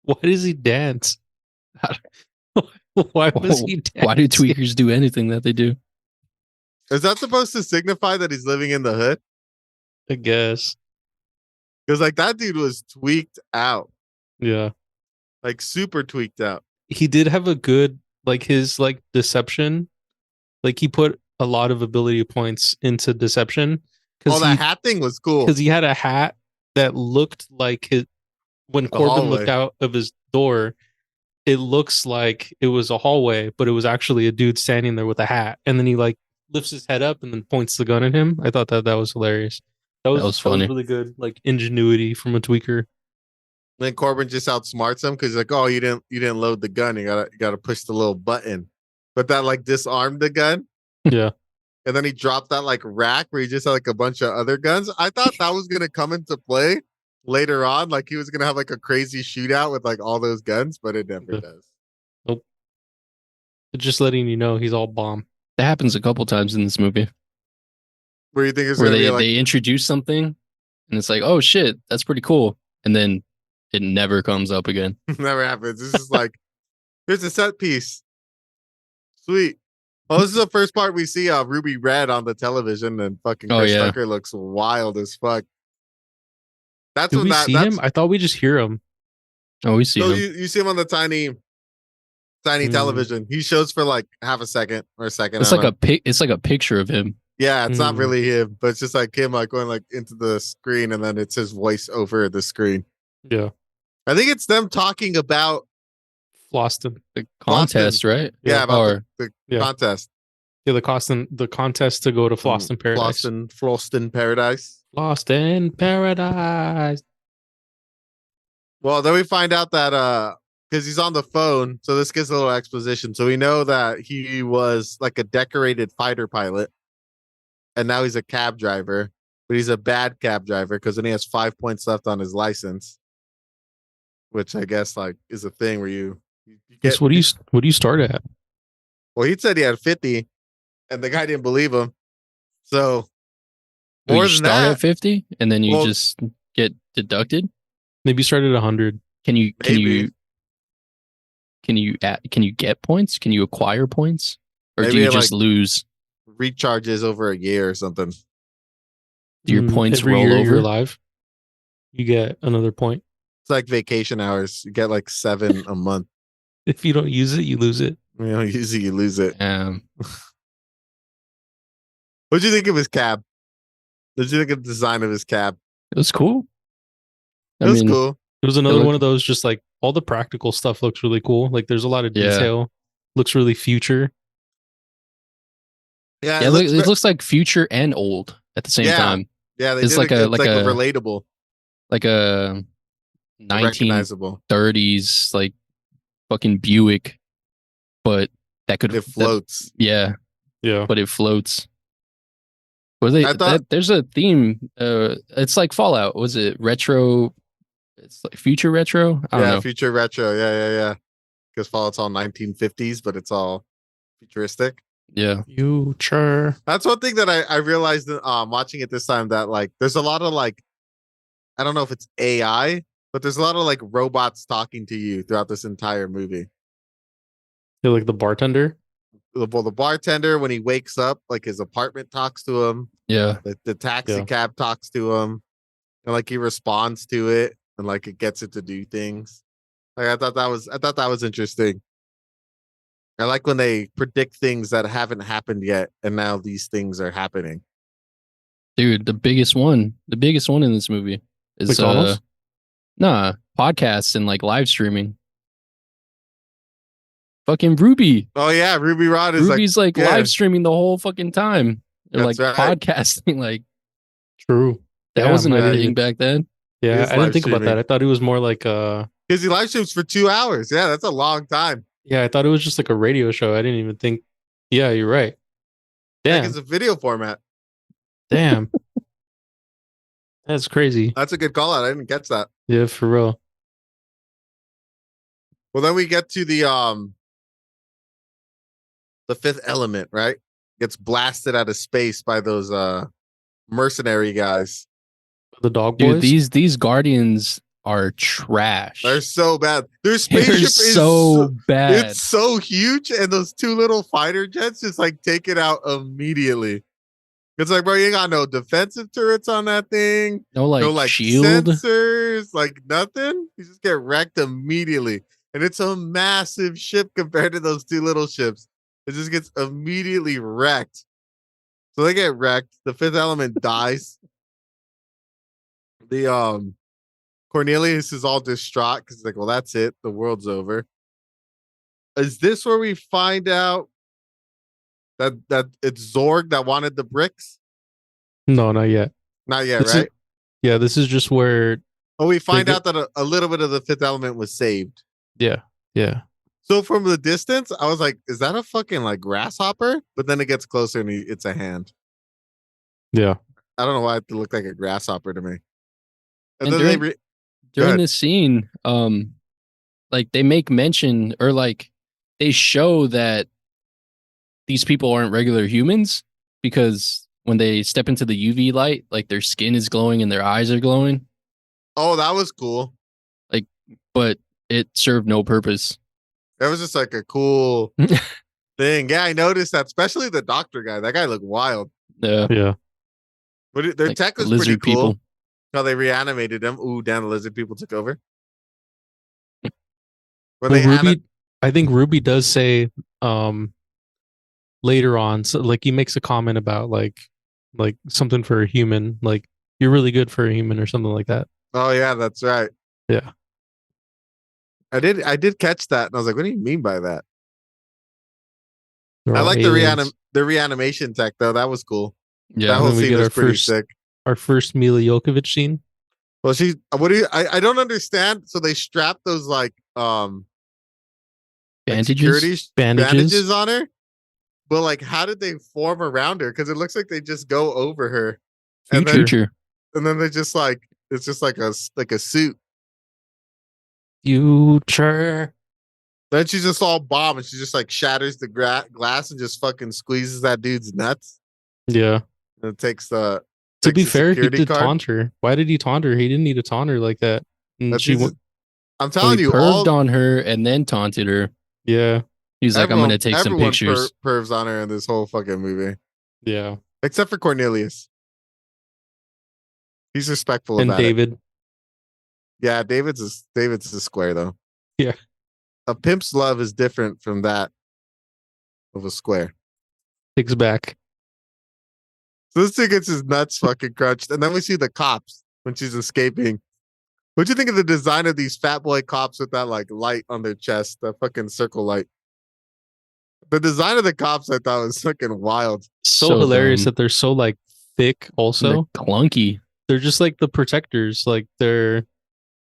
Why does he dance? Why was he dancing? Why do tweakers do anything that they do? Is that supposed to signify that he's living in the hood? I guess. Because like that dude was tweaked out. Yeah. Like super tweaked out. He did have a good like his like deception. Like he put a lot of ability points into deception. Oh, that hat thing was cool. Because he had a hat that looked like his when Corbin looked hallway. out of his door, it looks like it was a hallway, but it was actually a dude standing there with a hat. And then he like lifts his head up and then points the gun at him. I thought that was hilarious. That was funny. really good, like ingenuity from a tweaker. Then Corbin just outsmarts him because like, oh, you didn't load the gun. You gotta push the little button. But that like disarmed the gun. Yeah. And then he dropped that like rack where he just had like a bunch of other guns. I thought that was gonna come into play later on. Like he was gonna have like a crazy shootout with like all those guns, but it never Yeah. does. Nope. Just letting you know he's all bomb. That happens a couple times in this movie Where you think it's where gonna they, be like they introduce something and it's like, oh shit, that's pretty cool. And then it never comes up again. never happens. This is like here's a set piece. Sweet. Well, this is the first part we see Ruby Red on the television, and fucking Oh, Chris yeah. Tucker looks wild as fuck. That's Do when we see that's him? I thought we just hear him. Oh, we see so him. you see him on the tiny Mm. television. He shows for like half a second or a second. It's I like don't know. it's like a picture of him. Yeah, it's not Mm. really him, but it's just like him like going like into the screen, and then it's his voice over the screen. Yeah. I think it's them talking about Floston. The contest, right? yeah about Or the Yeah. contest. Yeah, the contest to go to Floston Paradise. Floston Paradise. Floston Paradise. Well, then we find out that because he's on the phone, so this gives a little exposition. So we know that he was like a decorated fighter pilot, and now he's a cab driver, but he's a bad cab driver because then he has 5 points left on his license, which I guess like is a thing where you get. So what do you start at? Well, he said he had 50, and the guy didn't believe him. So do more you than start that, at 50 and then you Well- just get deducted? Maybe start at 100. Can you Maybe. get points? Can you acquire points? Or Maybe do you it, just like- lose? recharges over a year or something. Do your points Every roll year over? you're alive, you get another point. It's like vacation hours. You get like 7 a month. If you don't use it, you lose it. You know, usually you lose it. What'd you think of his cab? What'd you think of the design of his cab? It was cool. It was cool. It was another looked- one of those, just like all the practical stuff looks really cool. Like there's a lot of Yeah. detail. Looks really future. Yeah, Yeah, it looks like future and old at the same Yeah. time. yeah. They It's did like it's a like like a a relatable, like a recognizable. 1930s like fucking Buick, but It floats. yeah, Yeah. but it floats. Was they I thought, there's a theme? It's like Fallout. Was it retro? It's like future retro. I don't yeah, know. future retro. Yeah. Because Fallout's all 1950s, but it's all futuristic. Yeah, Future. That's one thing that I realized watching it this time, that like there's a lot of like, I don't know if it's AI, but there's a lot of like robots talking to you throughout this entire movie. You're like the bartender. Well, the bartender, when he wakes up, like his apartment talks to him. yeah. The taxi Yeah. cab talks to him, and like he responds to it, and like it gets it to do things. Like I thought that was interesting. I like when they predict things that haven't happened yet, and now these things are happening. Dude, the biggest one in this movie is McDonald's? podcasts and like live streaming. Fucking Ruby. Oh yeah, Ruby Rod is Ruby's like yeah. live streaming the whole fucking time. They're like That's right. podcasting. Like True. that Damn, wasn't I a didn't thing even- back then. Yeah, is I live didn't think about streaming. that. I thought it was more like Because he live streams for 2 hours. Yeah, that's a long time. yeah, I thought it was just like a radio show. I didn't even think. Yeah, you're right. Like Damn. it's a video format. Damn. That's crazy. That's a good call out. I didn't catch that. Yeah, for real. Well, then we get to the fifth element, right? Gets blasted out of space by those mercenary guys. The dog Dude, boys. these guardians are trash. They're so bad. Their They're spaceship is so bad. it's so huge, and those two little fighter jets just like take it out immediately. It's like, bro, you ain't got no defensive turrets on that thing. No like shield. Sensors, like nothing. You just get wrecked immediately. And it's a massive ship compared to those two little ships. It just gets immediately wrecked. So they get wrecked. The fifth element dies. The Cornelius is all distraught because he's like, well, that's it. The world's over. Is this where we find out that it's Zorg that wanted the bricks? No, not yet. Not yet, This is- right? Yeah, this is just where. Oh, we find get- out that a little bit of the fifth element was saved. Yeah, yeah. So from the distance, I was like, is that a fucking like grasshopper? But then it gets closer and it's a hand. Yeah. I don't know why it looked like a grasshopper to me. And then during- Go During ahead. this scene, like they make mention or like they show that these people aren't regular humans because when they step into the UV light, like their skin is glowing and their eyes are glowing, Oh, that was cool. but it served no purpose. That was just like a cool thing. Yeah, I noticed that, especially the doctor guy. That guy looked wild. Yeah. But their Like tech was lizard pretty cool. people. How they reanimated him. Ooh, damn, the lizard people took over. When Well, they Ruby, I think Ruby does say later on, so like he makes a comment about like something for a human, like you're really good for a human or something like that. Oh yeah, that's right. Yeah. I did catch that, and I was like, what do you mean by that? They're I all like aliens. the reanimation tech though. That was cool. Yeah. That whole then we scene get was our pretty first- sick. Our first Mila Jovovich scene. Well, I don't understand. So they strapped those like security Bandages. on her, but like how did they form around her? Because it looks like they just go over her, and then, Future. and then they just like it's just like a suit. Future. Then she's just all bomb, and she just like shatters the glass and just fucking squeezes that dude's nuts. Yeah. And it takes the To be the fair, he security did card. taunt her. Why did he taunt her? He didn't need to taunt her like that. And That's she just- went. I'm So telling he you, perved all on her and then taunted her. Yeah. He's like, I'm everyone- gonna take some everyone pictures. pervs on her in this whole fucking movie, Yeah. except for Cornelius. He's respectful And about it. David. Yeah, David's a square though. Yeah. A pimp's love is different from that of a square. Takes back. So this dude gets his nuts fucking crunched, and then we see the cops when she's escaping. What'd you think of the design of these fat boy cops with that like light on their chest, that fucking circle light? The design of the cops I thought was fucking wild. So hilarious dumb. that they're so like thick. And Also, they're clunky. they're just like the protectors. Like they're,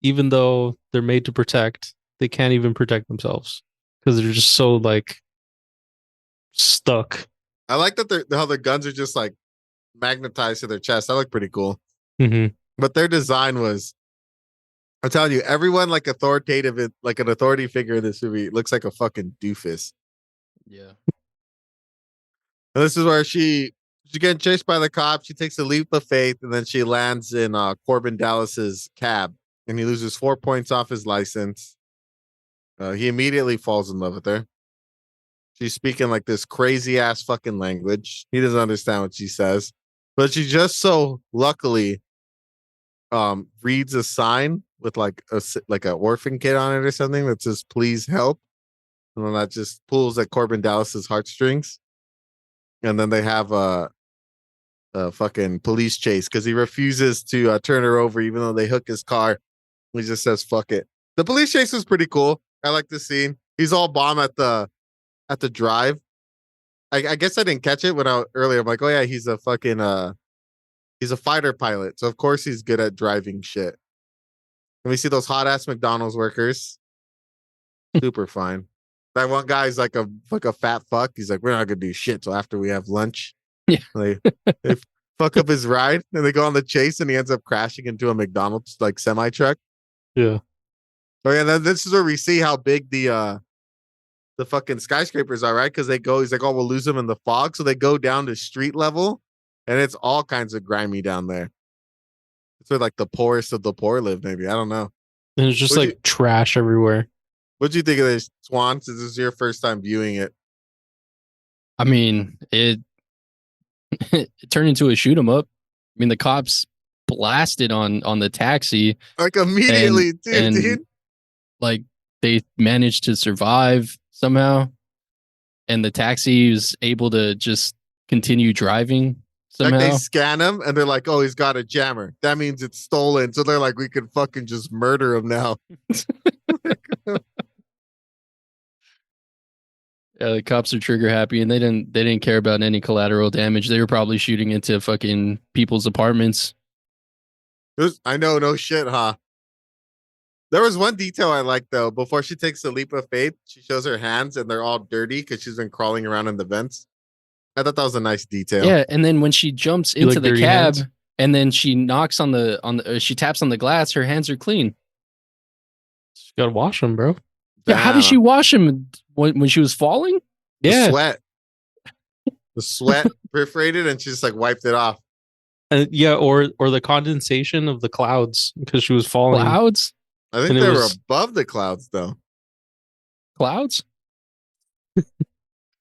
even though they're made to protect, they can't even protect themselves because they're just so like stuck. I like that how the guns are just like magnetized to their chest. That looked pretty cool. Mm-hmm. But their design was, I'm telling you, everyone like authoritative, like an authority figure in this movie looks like a fucking doofus. Yeah. And this is where she's getting chased by the cops. She takes a leap of faith, and then she lands in Corbin Dallas's cab, and he loses 4 points off his license. He immediately falls in love with her. She's speaking like this crazy ass fucking language. He doesn't understand what she says, but she just so luckily reads a sign with like an orphan kid on it or something that says "Please help," and then that just pulls at Corbin Dallas's heartstrings. And then they have a fucking police chase because he refuses to turn her over, even though they hook his car. He just says "fuck it." The police chase was pretty cool. I like the scene. He's all bomb at the drive. I guess I didn't catch it earlier. I'm like, oh yeah, he's a fucking he's a fighter pilot, so of course he's good at driving shit. And we see those hot ass McDonald's workers, super fine. That one guy's like a fat fuck. He's like, we're not gonna do shit till after we have lunch. Yeah. They fuck up his ride, and they go on the chase, and he ends up crashing into a McDonald's like semi truck. Yeah. Oh yeah, then this is where we see how big the fucking skyscrapers are, right? Because he's like, oh, we'll lose them in the fog, so they go down to street level, and it's all kinds of grimy down there. It's where like the poorest of the poor live, maybe. I don't know. And it's just like trash everywhere. What'd you think of this, Twan? Since this is your first time viewing it. I mean, it turned into a shoot 'em up. I mean, the cops blasted on the taxi. Like immediately, and dude. Like they managed to survive somehow, and the taxi was able to just continue driving somehow. Like they scan him and they're like, oh, he's got a jammer. That means it's stolen. So they're like, we could fucking just murder him now. Yeah, the cops are trigger happy, and they didn't care about any collateral damage. They were probably shooting into fucking people's apartments. I know, no shit, huh? There was one detail I liked though. Before she takes the leap of faith, she shows her hands and they're all dirty because she's been crawling around in the vents. I thought that was a nice detail. Yeah, and then when she jumps into the cab, and then she knocks on the she taps on the glass, her hands are clean. She gotta wash them, bro. Yeah, how did she wash them when she was falling? The sweat perforated, and she just like wiped it off. Yeah, or the condensation of the clouds because she was falling. Clouds? I think they were above the clouds, though. Clouds?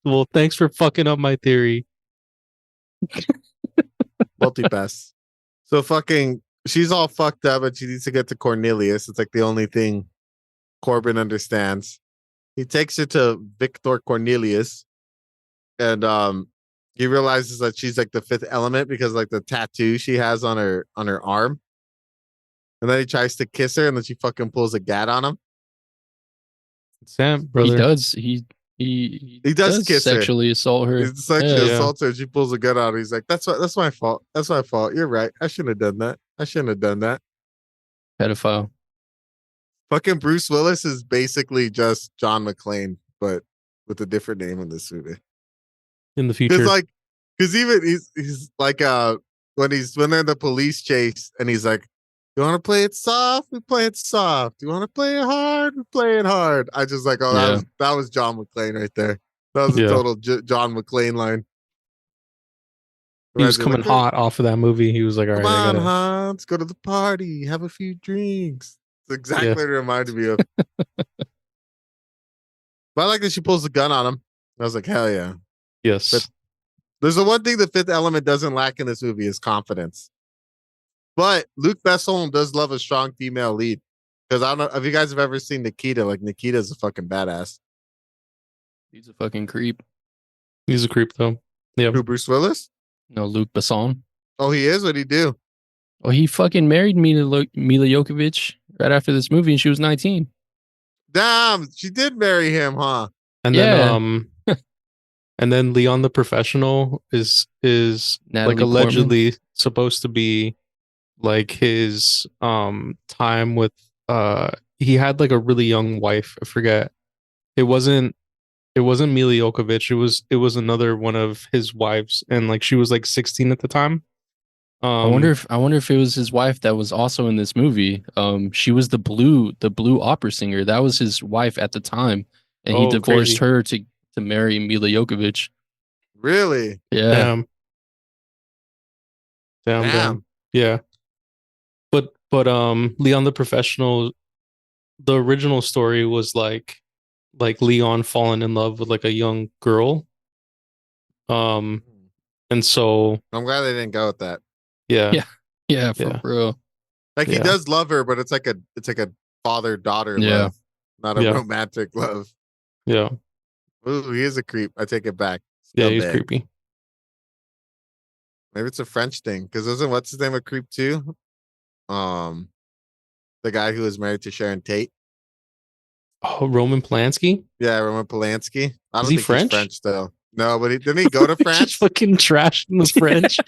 Well, thanks for fucking up my theory. Multipass. So fucking, she's all fucked up, and she needs to get to Cornelius. It's like the only thing Corbin understands. He takes her to Victor Cornelius, and he realizes that she's like the fifth element because like the tattoo she has on her arm. And then he tries to kiss her, and then she fucking pulls a gat on him. Sam, brother. He does. He does kiss sexually assault her. He sexually assaults her, and she pulls a gun out. He's like, That's my fault. That's my fault. You're right. I shouldn't have done that. Pedophile. Fucking Bruce Willis is basically just John McClane, but with a different name in this movie. In the future. Because even he's like when they're in the police chase, and he's like, you want to play it soft? We play it soft. You want to play it hard? We play it hard. I just like, that was John McClane right there. That was a total John McClane line. He was coming hot off of that movie. He was like, all right, come on, Hans, go to the party, have a few drinks. That's exactly what it reminded me of. But I like that she pulls the gun on him. I was like, hell yeah. Yes. But there's the one thing the fifth element doesn't lack in this movie is confidence. But Luke Besson does love a strong female lead. Because I don't know if you guys have ever seen Nikita. Like, Nikita's a fucking badass. He's a fucking creep. He's a creep, though. Yeah. Who, Bruce Willis? No, Luke Besson. Oh, he is? What'd he do? Oh, he fucking married Mila Jovovich right after this movie, and she was 19. Damn, she did marry him, huh? And then And then Leon the Professional is Natalie like allegedly supposed to be like his time with he had like a really young wife. I forget. It wasn't Mila Jovovich. It was another one of his wives, and like she was like 16 at the time. I wonder if it was his wife that was also in this movie. She was the blue opera singer. That was his wife at the time, and he divorced crazy. her to marry Mila Jovovich. Really? Yeah. Damn. Yeah. But Leon the Professional, the original story was like Leon falling in love with like a young girl. And so I'm glad they didn't go with that. yeah. Yeah, for real. Like he Yeah. does love her, but it's like a father-daughter Yeah. love, not a Yeah. romantic love. Yeah. Ooh, he is a creep. I take it back. Yeah, he's Scumbag. creepy. Maybe it's a French thing. Because wasn't what's his name a creep too? The guy who was married to Sharon Tate. Oh, Roman Polanski? Yeah, Roman Polanski. I Is don't he think French? he's French though. No, but didn't he go to Just France? fucking trash in the French.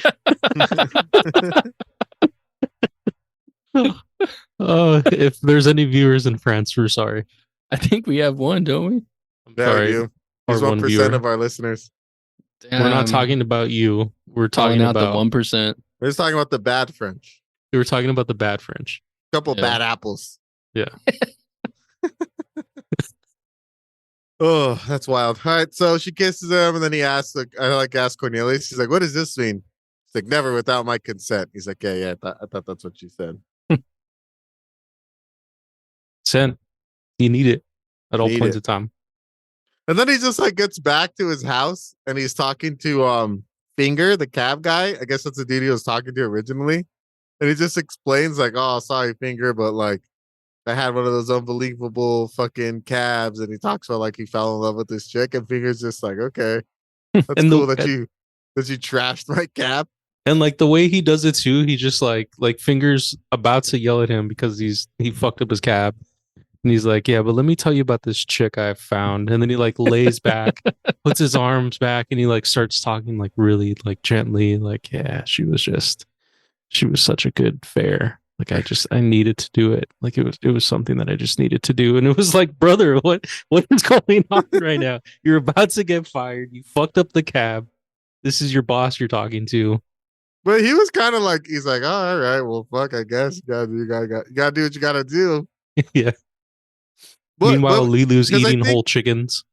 If there's any viewers in France, we're sorry. I think we have one, don't we? I'm Yeah, sorry. we do. Our He's one 1% viewer. of our listeners. We're not talking about you. We're calling talking out the about 1%. We're just talking about the bad French. we were talking about the bad French. Couple Yeah. bad apples. Yeah. Oh, that's wild. All right, so she kisses him, and then he asks, like, asked Cornelius. She's like, "What does this mean?" He's like, "Never without my consent." He's like, "Yeah, I thought that's what you said." Sen, you need it at all Need points it. of time. And then he just like gets back to his house, and he's talking to Finger, the cab guy. I guess that's the dude he was talking to originally, and he just explains like, "Oh, sorry, Finger, but like." I had one of those unbelievable fucking cabs, and he talks about like he fell in love with this chick, and Finger's just like, okay, that's And cool that you trashed my cab. And like the way he does it too, he just like Fingers about to yell at him because he fucked up his cab. And he's like, "Yeah, but let me tell you about this chick I found." And then he like lays back, puts his arms back, and he like starts talking like really like gently, like, "Yeah, she was such a good fare. Like I needed to do it. Like it was something that I just needed to do." And it was like, brother, what is going on right now? You're about to get fired. You fucked up the cab. This is your boss you're talking to. But he was kind of like, he's like, "Oh, all right, well, fuck, I guess you gotta do what you gotta do." Yeah. Meanwhile, Lilu's eating whole chickens.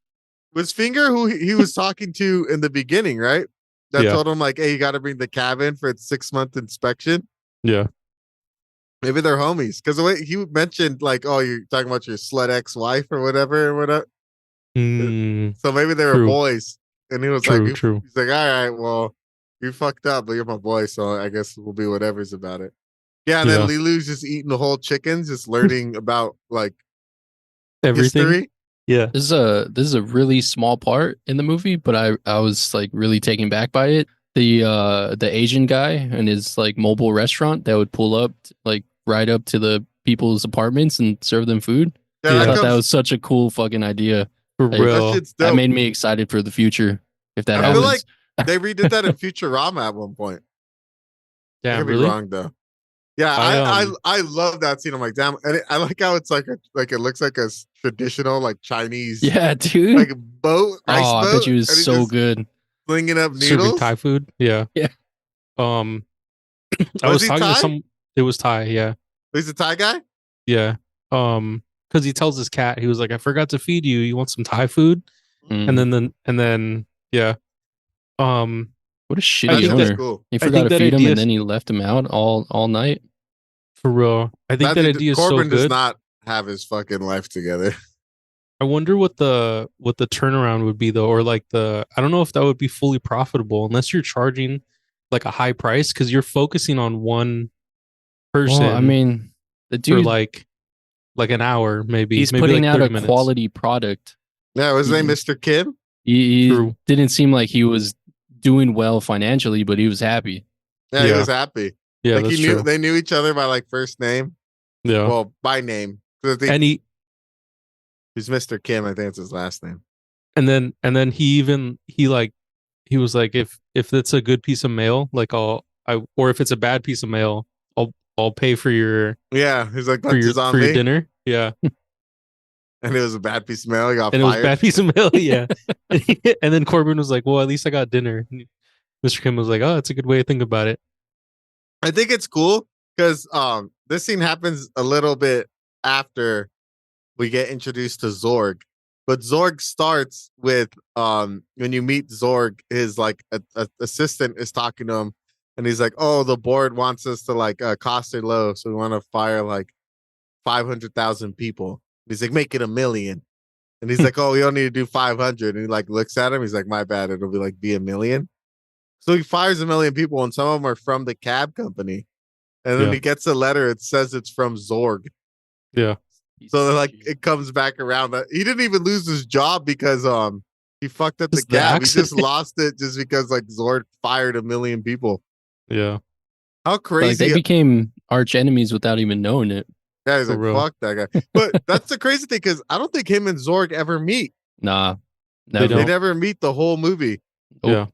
Was Finger who he was talking to in the beginning, right? That Yeah. told him like, "Hey, you got to bring the cab in for its 6-month inspection." Yeah. Maybe they're homies because the way he mentioned like, "Oh, you're talking about your slut ex-wife or whatever or whatever." Mm, So maybe they were True. boys, and he was true, like, true. he's like, "All right, well, you fucked up, but you're my boy, so I guess we'll be whatever's about it." Yeah, and Yeah. then Lilu's just eating the whole chickens, just learning about like Everything. history. Yeah. This is a really small part in the movie, but I was like really taken back by it. The Asian guy and his like mobile restaurant that would pull up like right up to the people's apartments and serve them food. Yeah, Yeah. I that thought that comes. was such a cool fucking idea. For Like, That real. shit's That dope. made me excited for the future. If that I feel happens, like they redid that in Futurama at one point. I Damn, could be really? wrong though. Yeah, I love that scene. I'm like, damn, and I like how it's like it looks like a traditional like Chinese yeah, dude. like boat, ice Oh, boat. I bet you it was and he's so just good. slinging up Serving noodles. Thai food. Yeah. Yeah. I was he talking Thai? to some. It was Thai. Yeah. He's a Thai guy. Yeah. Because he tells his cat, he was like, "I forgot to feed you. You want some Thai food?" Mm. And then yeah. What a I shitty think owner. that- He I forgot think to that feed him idea and is- then he left him out all night. For real. I think that idea is so Corbin does good. not have his fucking life together. I wonder what the turnaround would be though, or like I don't know if that would be fully profitable unless you're charging like a high price because you're focusing on one person. Well, I mean, the for dude, like an hour, maybe. he's maybe putting like out 30 a minutes. quality product. Yeah, was his name Mhm. Mr. Kim? He True. didn't seem like he was doing well financially, but he was happy. Yeah, he Yeah. was happy. Yeah, Like that's he knew true. they knew each other by like first name. Yeah. Well, by name. 'Cause I think and he's Mr. Kim. I think it's his last name. then he was like, if it's a good piece of mail, like or if it's a bad piece of mail, I'll pay for your Yeah, he's like, that's just on for your me. dinner. Yeah. And it was a bad piece of mail. He got And it was a fired. bad piece of mail. Yeah. And then Corbin was like, well, at least I got dinner. And Mr. Kim was like, oh, that's a good way to think about it. I think it's cool because this scene happens a little bit after we get introduced to Zorg. But Zorg starts with when you meet Zorg, his like assistant is talking to him, and he's like, "Oh, the board wants us to like cost it low, so we want to fire like 500,000 people." He's like, "Make it 1 million," and he's like, "Oh, we only need to do 500." And he like looks at him. He's like, "My bad, it'll be like be 1 million." So he fires 1 million people, and some of them are from the cab company. And then Yeah. he gets a letter. It says it's from Zorg. Yeah. So like it comes back around that he didn't even lose his job because he fucked up the Just the cab. He just accident. lost it just because like Zorg fired 1 million people. Yeah. How Like crazy! they became arch enemies without even knowing it. Yeah, he's For like real. fuck that guy. But that's the crazy thing because I don't think him and Zorg ever meet. Nah, They never. They don't. never meet the whole movie. Nope. Yeah.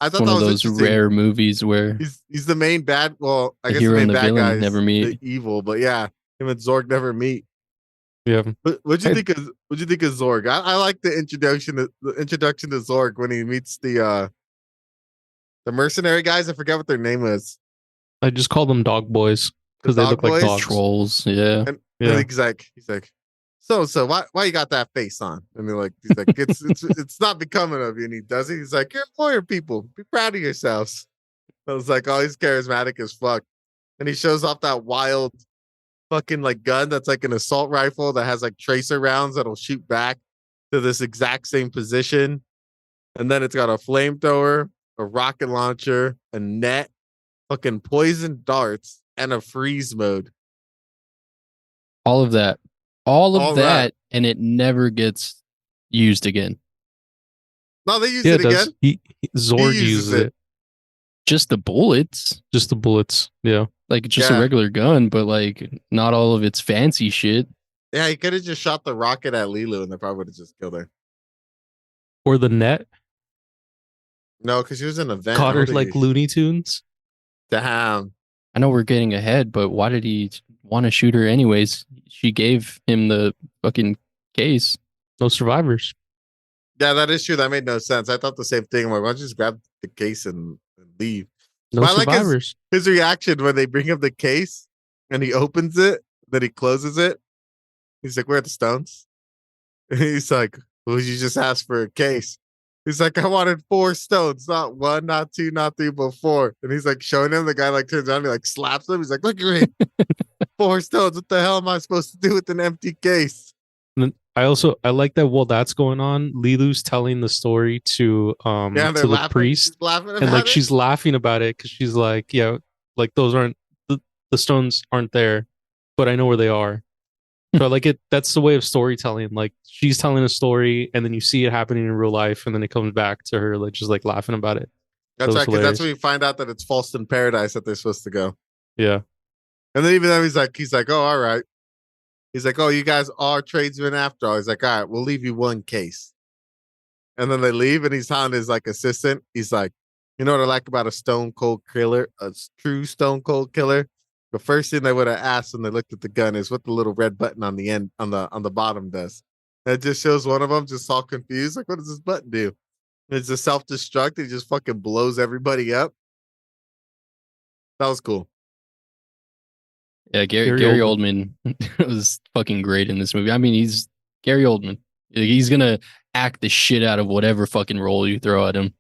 I It's thought one that of was those interesting. rare movies where He's the main bad. Well, I The guess the hero main and the bad villain guy is never meet. the evil. But yeah, him and Zorg never meet. Yeah. But what'd you I- think of Zorg? I like the introduction to Zorg when he meets the mercenary guys. I forget what their name was. I just call them dog boys because they dog look like boys? dogs. trolls. Yeah. And Yeah. he's like, so why you got that face on? And he's like, it's not becoming of you. And he does it. He's like, you're employer people. Be proud of yourselves. I was like, oh, he's charismatic as fuck. And he shows off that wild fucking like gun that's like an assault rifle that has like tracer rounds that'll shoot back to this exact same position. And then it's got a flamethrower, a rocket launcher, a net, fucking poison darts, and a freeze mode. All of that. All of All that, and it never gets used again. No, they use Yeah, it it does. again. Zorg uses uses it. it. Just the bullets. Just the bullets. Yeah. Like just Yeah. a regular gun, but like not all of its fancy shit. Yeah, he could have just shot the rocket at Lilu and they probably would have just killed her. Or the net. No, because she was in a vent. I Caught her don't think like Looney Tunes. Damn. I know we're getting ahead, but why did he want to shoot her anyways? She gave him the fucking case. No survivors. Yeah, that is true. That made no sense. I thought the same thing. I'm like, why don't you just grab the case and leave? No But I like survivors. his reaction when they bring him the case and he opens it, then he closes it. He's like, we're at the Stones. He's like, well, you just asked for a case. He's like, I wanted 4 stones, not 1, not 2, not 3, but 4. And he's like showing him. The guy like turns around and he like slaps him. He's like, look at me. 4 stones. What the hell am I supposed to do with an empty case? And then I like that while that's going on, Lilu's telling the story to Yeah, to they're the laughing. priest. She's laughing about And like it. she's laughing about it because she's like, yeah, like those aren't the stones aren't there, but I know where they are. So I like it. That's the way of storytelling. Like she's telling a story, and then you see it happening in real life, and then it comes back to her, like just like laughing about it. That's That was right, because that's hilarious. when we find out that it's Falston Paradise that they're supposed to go. Yeah, And then even then he's like, oh, all right. He's like, oh, you guys are tradesmen after all. He's like, all right, we'll leave you 1 case. And then they leave, and he's telling his like assistant, he's like, you know what I like about a stone cold killer, a true stone cold killer? The first thing they would have asked when they looked at the gun is what the little red button on the end on the bottom does. And it just shows one of them just all confused, like, what does this button do? And it's a self-destruct. He just fucking blows everybody up. That was cool. Yeah, Gary Oldman was fucking great in this movie. I mean, he's Gary Oldman. He's gonna act the shit out of whatever fucking role you throw at him.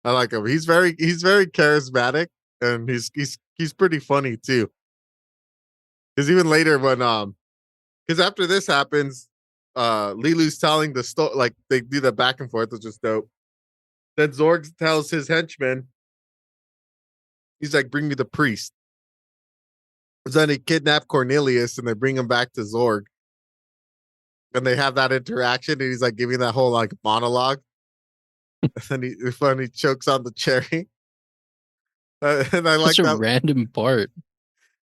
I like him. He's very charismatic, and he's pretty funny too. Because even later when because after this happens, Lilu's telling the story, like they do that back and forth, which is dope. Then Zorg tells his henchman, he's like, bring me the priest. So then he kidnapped Cornelius and they bring him back to Zorg. And they have that interaction, and he's like giving that whole like monologue. And he chokes on the cherry. And I like Such a that. random part.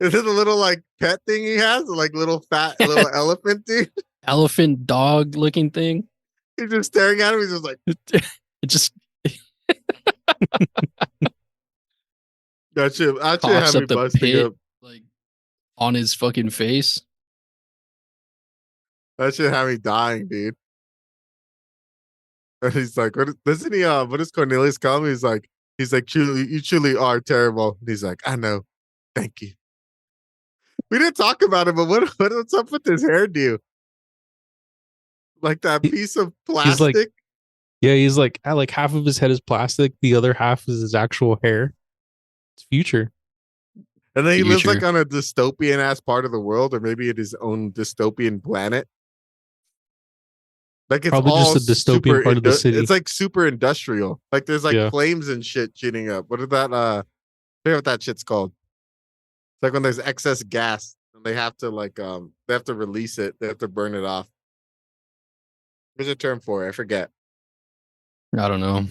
Is it a little like pet thing he has? Like little fat little elephant dude? Elephant dog looking thing. He's just staring at him. He's just like, It just that shit coughs had me up the busting pit up. like on his fucking face. That shit had me dying, dude. And he's like, what doesn't he what does Cornelius call him? He's like, truly, you truly are terrible. And he's like, I know. Thank you. We didn't talk about it, but what's up with this hairdo? Like that piece of He's like, plastic. yeah, he's like, half of his head is plastic, the other half is his actual hair. It's future. And then he lives Future. like on a dystopian ass part of the world, or maybe at his own dystopian planet. Like it's Probably all just a dystopian part of the city. It's like super industrial. Like there's like Yeah. flames and shit shooting up. What is that? I forget what that shit's called. It's like when there's excess gas and they have to they have to release it. They have to burn it off. There's a term for it. I forget. I don't know.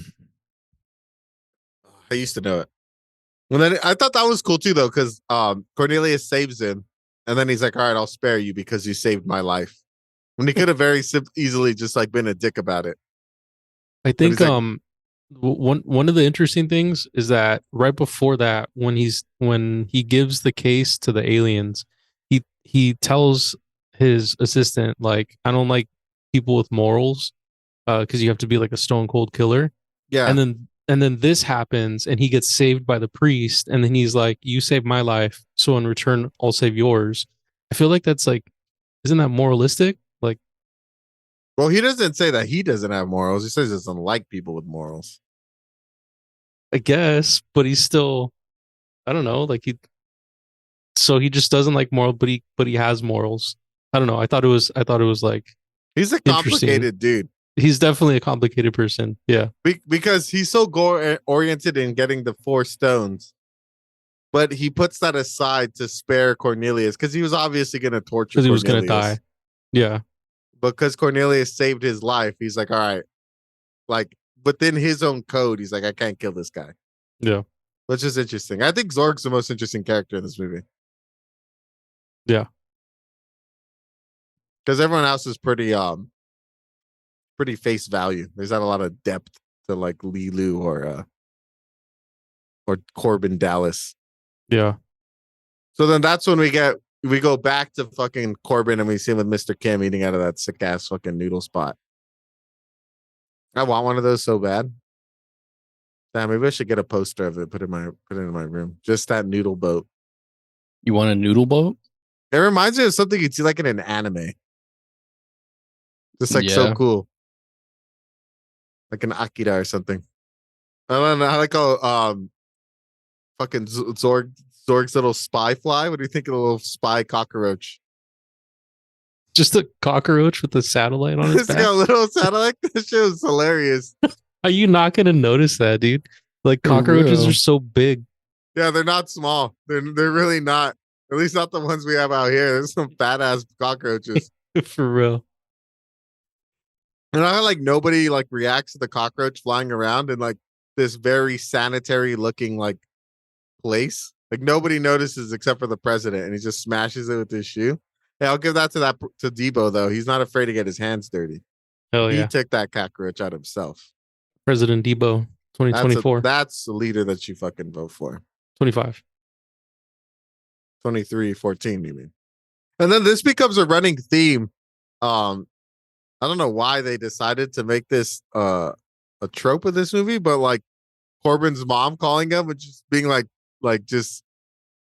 I used to know it. And then I thought that was cool too, though, because Cornelius saves him, and then he's like, "All right, I'll spare you because you saved my life." When he could have very easily just like been a dick about it. I think he's like- one of the interesting things is that right before that, when he gives the case to the aliens, he tells his assistant, like, I don't like people with morals, because you have to be like a stone cold killer. Yeah, And then this happens and he gets saved by the priest, and then he's like, you saved my life, so in return I'll save yours. I feel like that's like, isn't that moralistic? Like, well, he doesn't say that he doesn't have morals. He says he doesn't like people with morals. I guess, but he's still, I don't know, like he just doesn't like moral, but he has morals. I don't know. I thought it was like, He's a complicated dude. he's definitely a complicated person. Yeah. Because he's so goal oriented in getting the 4 stones, but he puts that aside to spare Cornelius because he was obviously going to torture. Because he was going to die. Yeah. Because Cornelius saved his life, he's like, all right, like within his own code, he's like, I can't kill this guy. Yeah. Which is interesting. I think Zorg's the most interesting character in this movie. Yeah. Because everyone else is pretty face value. There's not a lot of depth to like Lilu or Corbin Dallas. Yeah. So then that's when we go back to fucking Corbin and we see him with Mr. Kim eating out of that sick ass fucking noodle spot. I want one of those so bad. Damn, maybe I should get a poster of it, put it in my room. Just that noodle boat. You want a noodle boat? It reminds me of something you'd see like in an anime. Just like so Yeah. cool. Like an Akira or something. I don't know. I like how fucking Zorg's little spy fly. What do you think of a little spy cockroach? Just a cockroach with a satellite on his It's back. got a little satellite. This shit was hilarious. Are you not going to notice that, dude? Like, For cockroaches real. are so big. Yeah, they're not small. They're really not. At least not the ones we have out here. There's some fat ass cockroaches. For real. And I like nobody like reacts to the cockroach flying around in like this very sanitary looking like place. Like nobody notices except for the president, and he just smashes it with his shoe. Hey, I'll give that to Debo though. He's not afraid to get his hands dirty. Hell He yeah. took that cockroach out himself. President Debo, 2024. That's the leader that you fucking vote for. 25. 23-14, you mean? And then this becomes a running theme. I don't know why they decided to make this a trope of this movie, but like Corbin's mom calling him and just being like just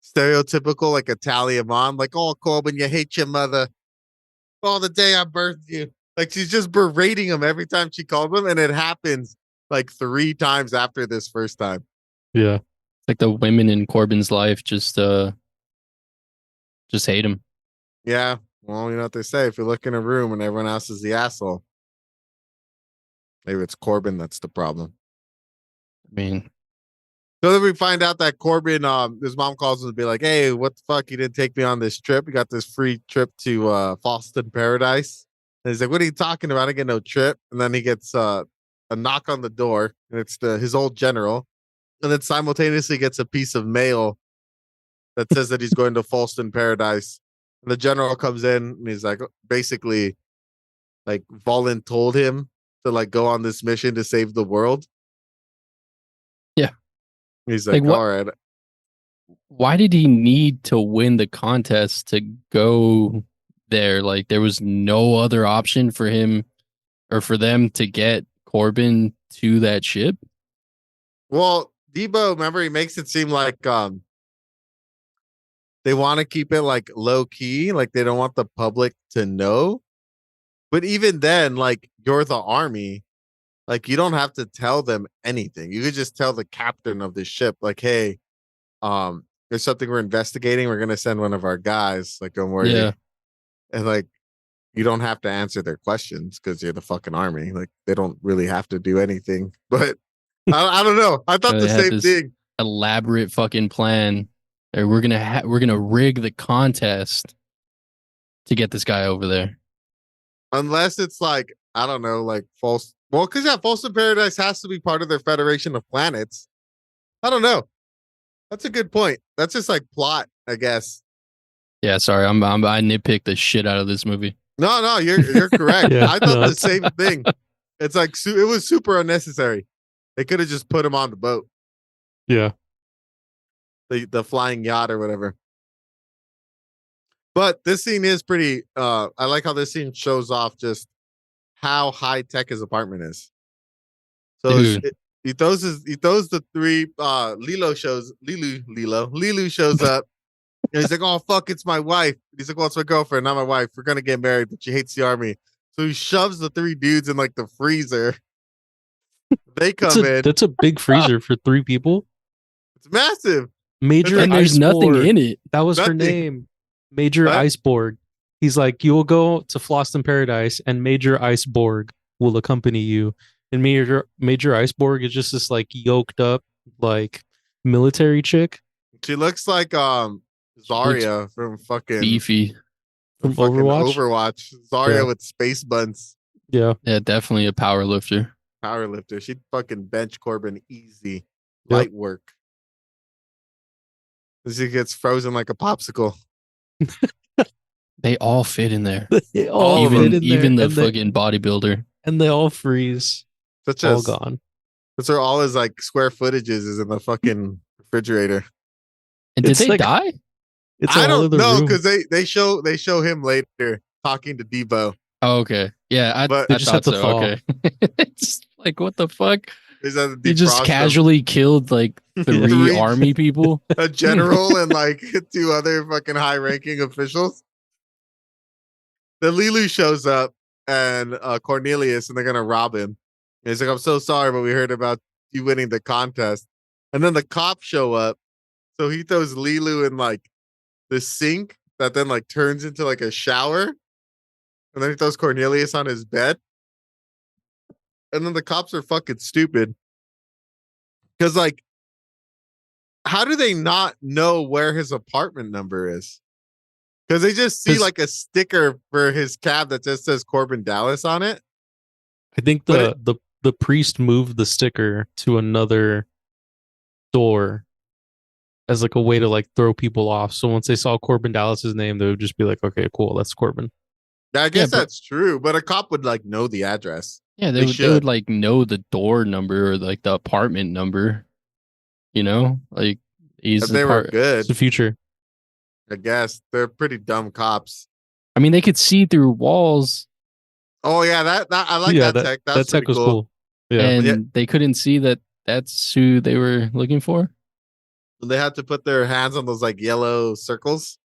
stereotypical like Italian mom, like, oh Corbin, you hate your mother. Oh, the day I birthed you. Like she's just berating him every time she calls him, and it happens like 3 times after this first time. Yeah. Like the women in Corbin's life just hate him. Yeah. Well, you know what they say. If you look in a room and everyone else is the asshole, maybe it's Corbin that's the problem. I mean, So then we find out that Corbin, his mom calls him to be like, hey, what the fuck? You didn't take me on this trip. You got this free trip to Fallston Paradise. And he's like, what are you talking about? I get no trip. And then he gets a knock on the door, and it's his old general. And then simultaneously gets a piece of mail that says that he's going to Fallston Paradise. And the general comes in and he's like, basically, like Volin told him to like go on this mission to save the world. Yeah. He's like, what, all right. Why did he need to win the contest to go there? Like there was no other option for him or for them to get Corbin to that ship. Well, Debo, remember, he makes it seem like they want to keep it like low key, like they don't want the public to know. But even then, like you're the army, like you don't have to tell them anything. You could just tell the captain of the ship, like, hey, there's something we're investigating. We're gonna send one of our guys. Like, don't worry. Yeah. And like you don't have to answer their questions because you're the fucking army. Like they don't really have to do anything. But I don't know. I thought the same thing. Elaborate fucking plan. We're gonna rig the contest to get this guy over there. Unless it's like, I don't know, like false. Well, because Folsom Paradise has to be part of their Federation of Planets. I don't know. That's a good point. That's just like plot, I guess. Yeah, sorry, I nitpicked the shit out of this movie. No, you're correct. Yeah, I thought the same thing. It's like it was super unnecessary. They could have just put him on the boat, Yeah. the flying yacht or whatever. But this scene is pretty. I like how this scene shows off just how high tech his apartment is. So he throws the three. Lilo shows up. And he's like, "Oh fuck, it's my wife." He's like, "Well, it's my girlfriend, not my wife. We're gonna get married, but she hates the army." So he shoves the three dudes in like the freezer. They come in. That's a big freezer for 3 people. It's massive. Major And there's nothing in it. That was her name. Major Iceborg. He's like, you will go to Floston Paradise and Major Iceborg will accompany you. And Major Iceborg is just this like yoked up like military chick. She looks like Zarya from fucking beefy. From Overwatch. Overwatch. Zarya with space buns. Yeah. Yeah, definitely a power lifter. Power lifter. She'd fucking bench Corbin easy. Light work. She gets frozen like a popsicle. They all fit in there. They all fit in there. Even the fucking bodybuilder. And they all freeze. Such all as gone. That's where all his like square footages is in the fucking refrigerator. And did they die? I don't know because they show him later talking to Debo. Oh, okay. Yeah, I just thought have to so. fall. Okay. It's like, what the fuck? He just casually killed like 3 army people. A general and like 2 other fucking high-ranking officials. The Lilu shows up and Cornelius, and they're gonna rob him. And he's like, "I'm so sorry, but we heard about you winning the contest." And then the cops show up, so he throws Lilu in like the sink that then like turns into like a shower, and then he throws Cornelius on his bed. And then the cops are fucking stupid. Because, like, how do they not know where his apartment number is? Because they just see like a sticker for his cab that just says Corbin Dallas on it. I think the priest moved the sticker to another door as like a way to like throw people off. So once they saw Corbin Dallas's name, they would just be like, okay, cool, that's Corbin. I guess that's true, but a cop would like know the address. Yeah, they would like know the door number or like the apartment number. You know, like if they were good. It's the future. I guess they're pretty dumb cops. I mean, they could see through walls. Oh yeah, that I like that tech. That tech was cool. Yeah, and they couldn't see that that's who they were looking for. They had to put their hands on those like yellow circles.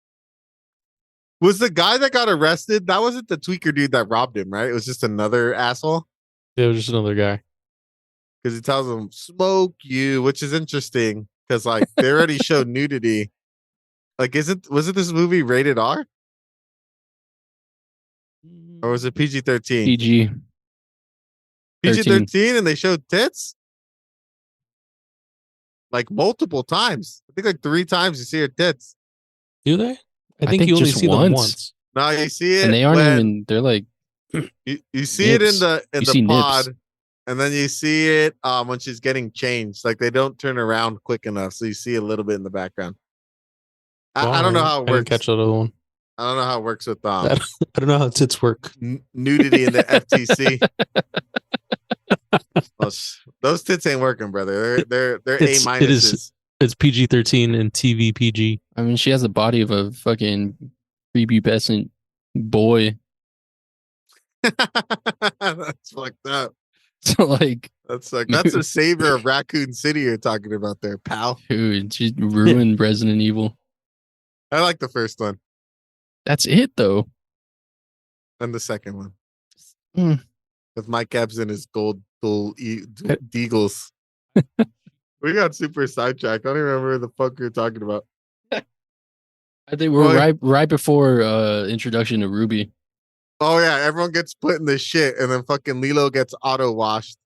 Was the guy that got arrested? That wasn't the tweaker dude that robbed him, right? It was just another asshole. Yeah, it was just another guy. Because he tells him, "Smoke you," which is interesting because like they already showed nudity. Like, wasn't this movie rated R? Or was it PG-13? PG. PG-13 and they showed tits? Like multiple times. I think like 3 times you see her tits. Do they? I think you only just see them once. No, you see it. And they aren't even, they're like, you see it in the pod. Nips. And then you see it when she's getting changed. Like they don't turn around quick enough. So you see a little bit in the background. I don't know how it works. I didn't catch that other one. I don't know how it works with I don't know how tits work. nudity in the FTC. Those tits ain't working, brother. They're A It minuses. is. It's PG-13 and TV PG. I mean, she has the body of a fucking prepubescent boy. That's fucked up. So like, That's a savior of Raccoon City you're talking about there, pal. dude, she ruined Resident Evil. I like the first one That's it though. and the second one Hmm. with Mike Epps and his gold deagles. We got super sidetracked. I don't even remember what the fuck we were talking about. I think we're right before introduction to Ruby. Oh yeah, everyone gets put in the shit, and then fucking Lilo gets auto washed,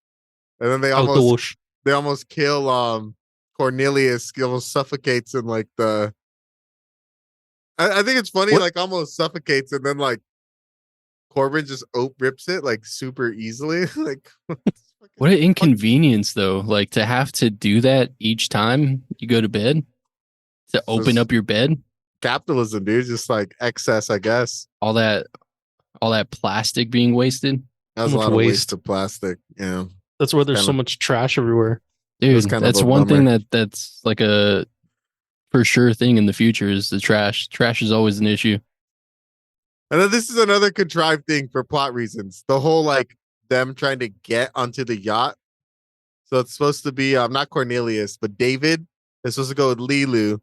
and then they Auto wash. almost kill Cornelius. He almost suffocates in like the. I think it's funny, What? like almost suffocates, and then like Corbin just rips it like super easily. Like What an inconvenience though, like to have to do that each time you go to bed, to open up your bed, capitalism, dude, just like excess, I guess. all that plastic being wasted. That's a much lot of waste. waste of plastic. Yeah, That's why there's so Kinda- much trash everywhere. Dude, That's kind of that's a one thing bummer. that's like a for sure thing in the future is the trash. Trash is always an issue. And then this is another contrived thing for plot reasons. The whole like them trying to get onto the yacht. So it's supposed to be not Cornelius, but David is supposed to go with Lilu,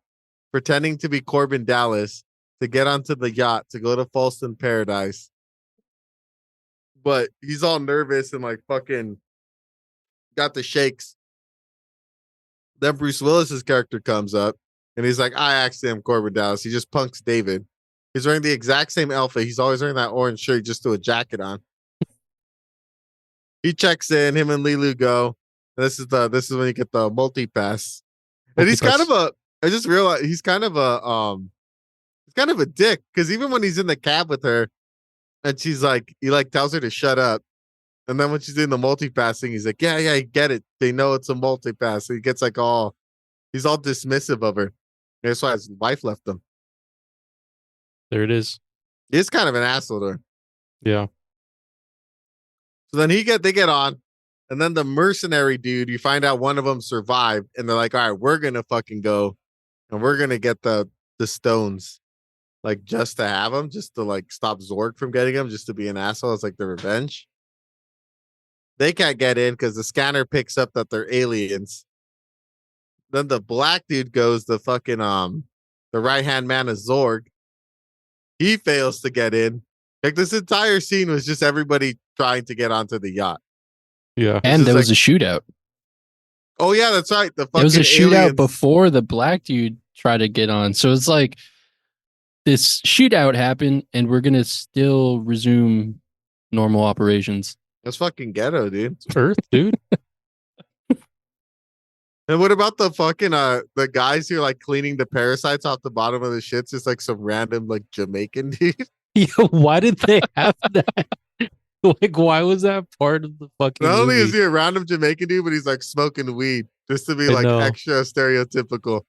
pretending to be Corbin Dallas to get onto the yacht to go to Falston Paradise. But he's all nervous and like fucking got the shakes. Then Bruce Willis's character comes up and he's like, I actually am Corbin Dallas. He just punks David. He's wearing the exact same outfit. He's always wearing that orange shirt. He just threw a jacket on. He checks in. Him and Lilu go. This is when you get the multi-pass. And he's kind of I just realized he's kind of a dick because even when he's in the cab with her and she's like, he like tells her to shut up. And then when she's doing the multi-passing, he's like, yeah, I get it. They know it's a multi-pass. So he gets like he's all dismissive of her. And that's why his wife left him. There it is. He's kind of an asshole to her. Yeah. So then they get on. And then the mercenary dude, you find out one of them survived. And they're like, all right, we're going to fucking go. And we're going to get the stones. Like just to have them, just to like stop Zorg from getting them, just to be an asshole. It's like the revenge. They can't get in because the scanner picks up that they're aliens. Then the black dude goes the fucking the right-hand man of Zorg. He fails to get in. Like this entire scene was just everybody trying to get onto the yacht. Yeah. And there was like- a shootout. Oh yeah, that's right. The fucking There was a shootout aliens. before the black dude tried to get on. So it's like this shootout happened and we're gonna still resume normal operations. That's fucking ghetto, dude. It's Earth, dude. And what about the fucking the guys who are like cleaning the parasites off the bottom of the shits? Just like some random like Jamaican dude. Yeah, why did they have that? Like, why was that part of the fucking Not only movie? is he a random Jamaican dude, but he's like smoking weed just to be I like know. extra stereotypical.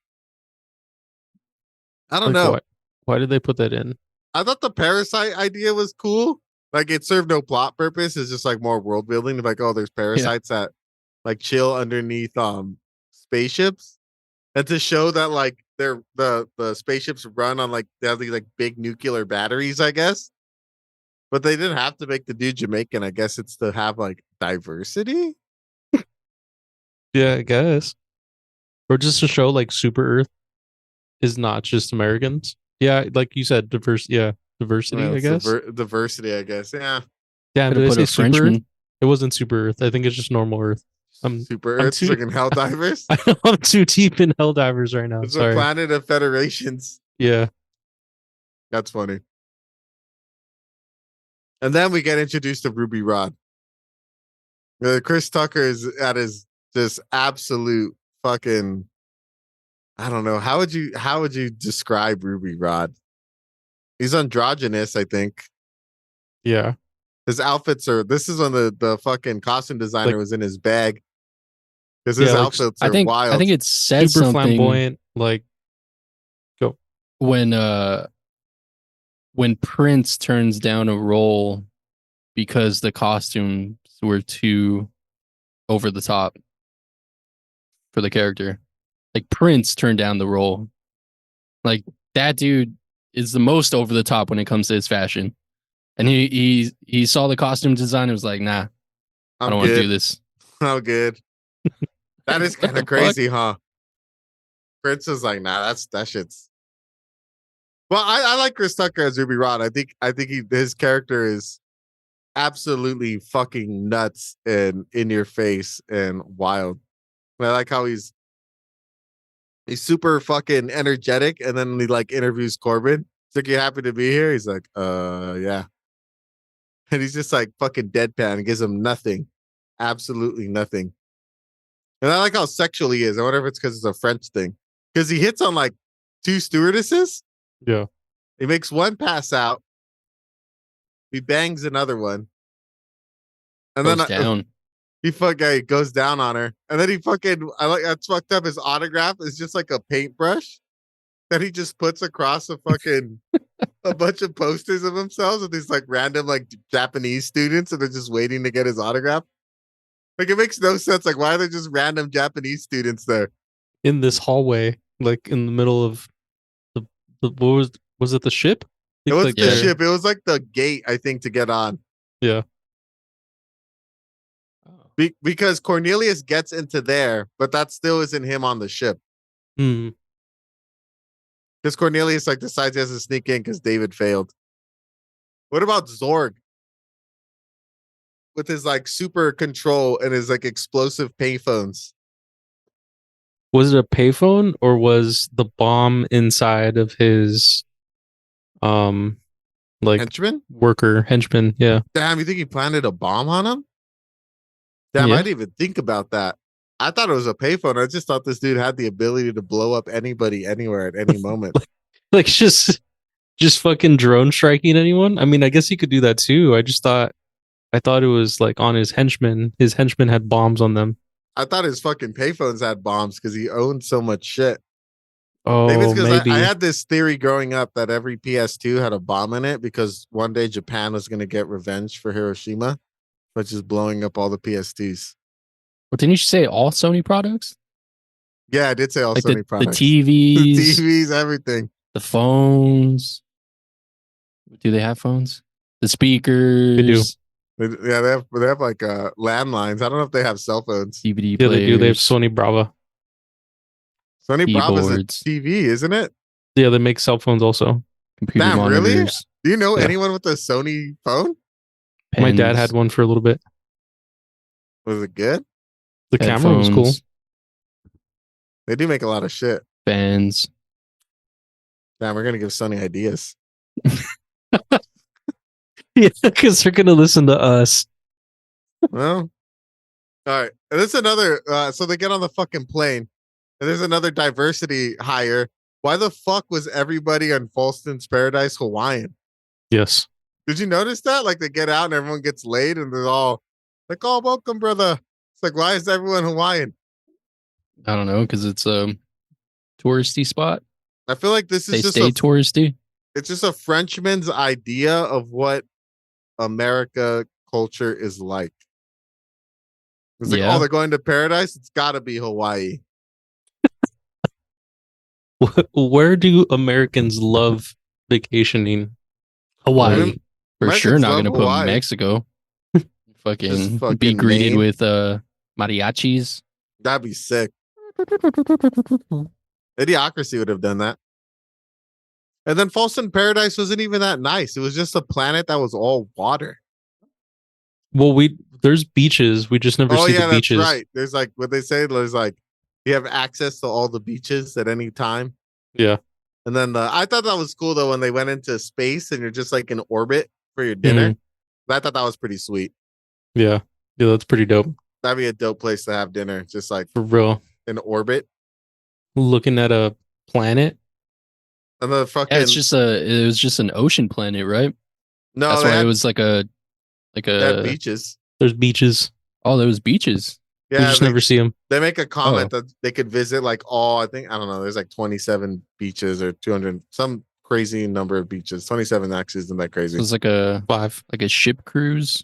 I don't Like, know. Why did they put that in? I thought the parasite idea was cool. Like it served no plot purpose. It's just like more world building. Like, oh, there's parasites that like chill underneath spaceships. And to show that like they're the spaceships run on like they have these like big nuclear batteries, I guess. But they didn't have to make the dude Jamaican. I guess it's to have like diversity. Yeah, I guess. Or just to show like Super Earth is not just Americans. Yeah, like you said, diversity, I Well, it's guess. diversity, I guess. Yeah. Yeah, Could did I have say put a Super Earth? Frenchman. It wasn't Super Earth. I think it's just normal Earth. Super I'm Earth's too- freaking hell divers. I'm too deep in Helldivers right now. It's a Sorry. planet of federations. Yeah. That's funny. And then we get introduced to Ruby Rod. Chris Tucker is at his just absolute fucking. I don't know. How would you describe Ruby Rod? He's androgynous, I think. Yeah. His outfits are. This is when the fucking costume designer Like- was in his bag. Because his Yeah, like, outfits I are think wild. I think it says Super something flamboyant. Like, go. when Prince turns down a role because the costumes were too over the top for the character. Like Prince turned down the role. Like that dude is the most over the top when it comes to his fashion. And he saw the costume design and was like, nah, I don't want to do this. I'm good. That is kind of crazy, huh? Prince is like, nah, that shit's. Well, I like Chris Tucker as Ruby Rod. I think his character is absolutely fucking nuts and in your face and wild. And I like how he's super fucking energetic, and then he like interviews Corbin. He's like, "You happy to be here?" He's like, yeah." And he's just like fucking deadpan and gives him nothing, absolutely nothing. And I like how sexual he is. I wonder if it's because it's a French thing. Because he hits on like 2 stewardesses. Yeah. He makes one pass out. He bangs another one. And Goes then down. he goes down on her. And then he fucking, I like, that's fucked up. His autograph is just like a paintbrush that he just puts across a fucking, a bunch of posters of themselves with these like random like Japanese students, and they're just waiting to get his autograph. Like it makes no sense. Like why are there just random Japanese students there? In this hallway, like in the middle of the what was it the ship? It was like the ship. It was like the gate, I think, to get on. Yeah. Because Cornelius gets into there, but that still isn't him on the ship. Hmm. Because Cornelius like decides he has to sneak in because David failed. What about Zorg? With his like super control and his like explosive payphones. Was it a payphone or was the bomb inside of his like henchman? Yeah. Damn, you think he planted a bomb on him? Damn, Yeah. I didn't even think about that. I thought it was a payphone. I just thought this dude had the ability to blow up anybody anywhere at any moment. Like just fucking drone striking anyone? I mean, I guess he could do that too. I thought it was like on his henchmen. His henchmen had bombs on them. I thought his fucking payphones had bombs because he owned so much shit. Oh, maybe it's because maybe. I had this theory growing up that every PS2 had a bomb in it because one day Japan was going to get revenge for Hiroshima, which is blowing up all the PS2s. Well, didn't you say all Sony products? Yeah, I did say all like Sony products. The TVs, the TVs, everything. The phones. Do they have phones? The speakers. They do. Yeah, they have like landlines. I don't know if they have cell phones. DVD Yeah, players. they do. They have Sony Brava. Sony Brava is a Keyboards. TV, isn't it? Yeah, they make cell phones also. Computer Damn, really? monitors. Do you know Yeah. anyone with a Sony phone? My dad pens, had one for a little bit. Was it good? The camera was cool. headphones, They do make a lot of shit. fans. Damn, we're gonna give Sony ideas. Yeah, because they're gonna listen to us. Well, all right. And there's another. So they get on the fucking plane, and there's another diversity hire. Why the fuck was everybody on Falston's Paradise Hawaiian? Yes. Did you notice that? Like they get out and everyone gets laid, and they're all like, "Oh, welcome, brother." It's like, why is everyone Hawaiian? I don't know, because it's a touristy spot. I feel like this is They just stay touristy. it's just a Frenchman's idea of what America culture is like. It's like, Yeah. oh, they're going to paradise. It's got to be Hawaii. Where do Americans love vacationing? Hawaii. Women- For Americans sure, not love going to put Hawaii. Mexico. Just fucking be fucking greeted Maine. with mariachis. That'd be sick. Idiocracy would have done that. And then Falston Paradise wasn't even that nice. It was just a planet that was all water. Well, there's beaches. We just never Oh see yeah, the that's beaches. right. There's like what they say. There's like you have access to all the beaches at any time. Yeah. And then I thought that was cool though when they went into space and you're just like in orbit for your dinner. Mm-hmm. I thought that was pretty sweet. Yeah. Yeah, that's pretty dope. That'd be a dope place to have dinner, just like For real. in orbit. Looking at a planet. And the fucking Yeah, it was just an ocean planet, right? no, That's they why had, it was like they had a beaches. There's beaches. oh, there was beaches. We Yeah, just they, never see them. they make a comment Oh. that they could visit like all. I think I don't know. There's like 27 beaches or 200, some crazy number of beaches. 27 actually isn't that It crazy. was like a 5. ship cruise.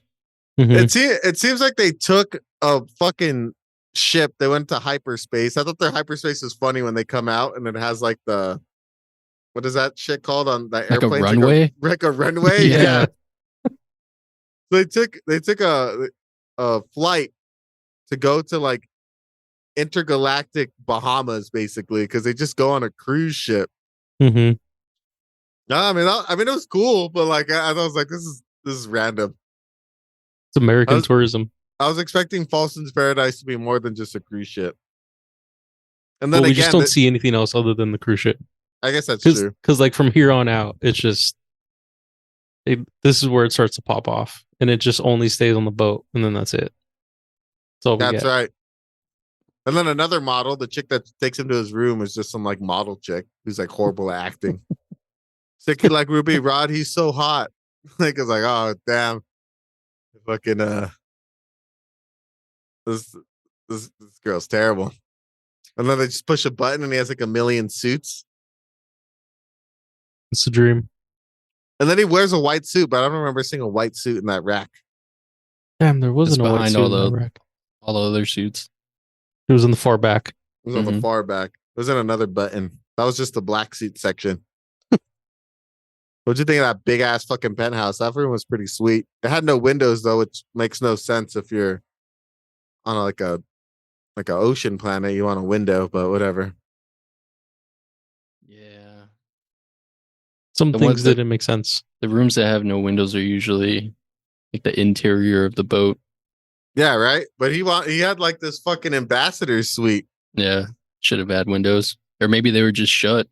Mhm. It seems like they took a fucking ship. They went to hyperspace. I thought their hyperspace was funny when they come out and it has like the what is that shit called on the Like a airplanes? runway? Like a runway. Yeah. Yeah. They took a flight to go to like intergalactic Bahamas basically because they just go on a cruise ship. Mhm. No, I mean it was cool, but like I was like this is random. It's American was- tourism. I was expecting Falson's Paradise to be more than just a cruise ship. And Well, then we just again, don't see anything else other than the cruise ship. I guess that's true. Because like from here on out, it's just this is where it starts to pop off, and it just only stays on the boat, and then that's it. That's all we That's get. right. And then another model, the chick that takes him to his room is just some like model chick who's like horrible at acting. Sticky like Ruby Rod, he's so hot. Like it's like, oh damn. Fucking this this girl's terrible. And then they just push a button and he has like a million suits. It's a dream. And then he wears a white suit, but I don't remember seeing a white suit in that rack. Damn, there It's wasn't a white behind suit all in that the rack. all the other suits. It was in the far back. It was on the Mhm. far back. It was in another button. That was just the black suit section. What'd you think of that big ass fucking penthouse? That room was pretty sweet. It had no windows though, which makes no sense if you're on like a ocean planet. You want a window, but whatever. Yeah. Some The ones things that- didn't make sense. The rooms that have no windows are usually like the interior of the boat. Yeah, right. But he had like this fucking ambassador suite. Yeah. Should have had windows. Or maybe they were just shut.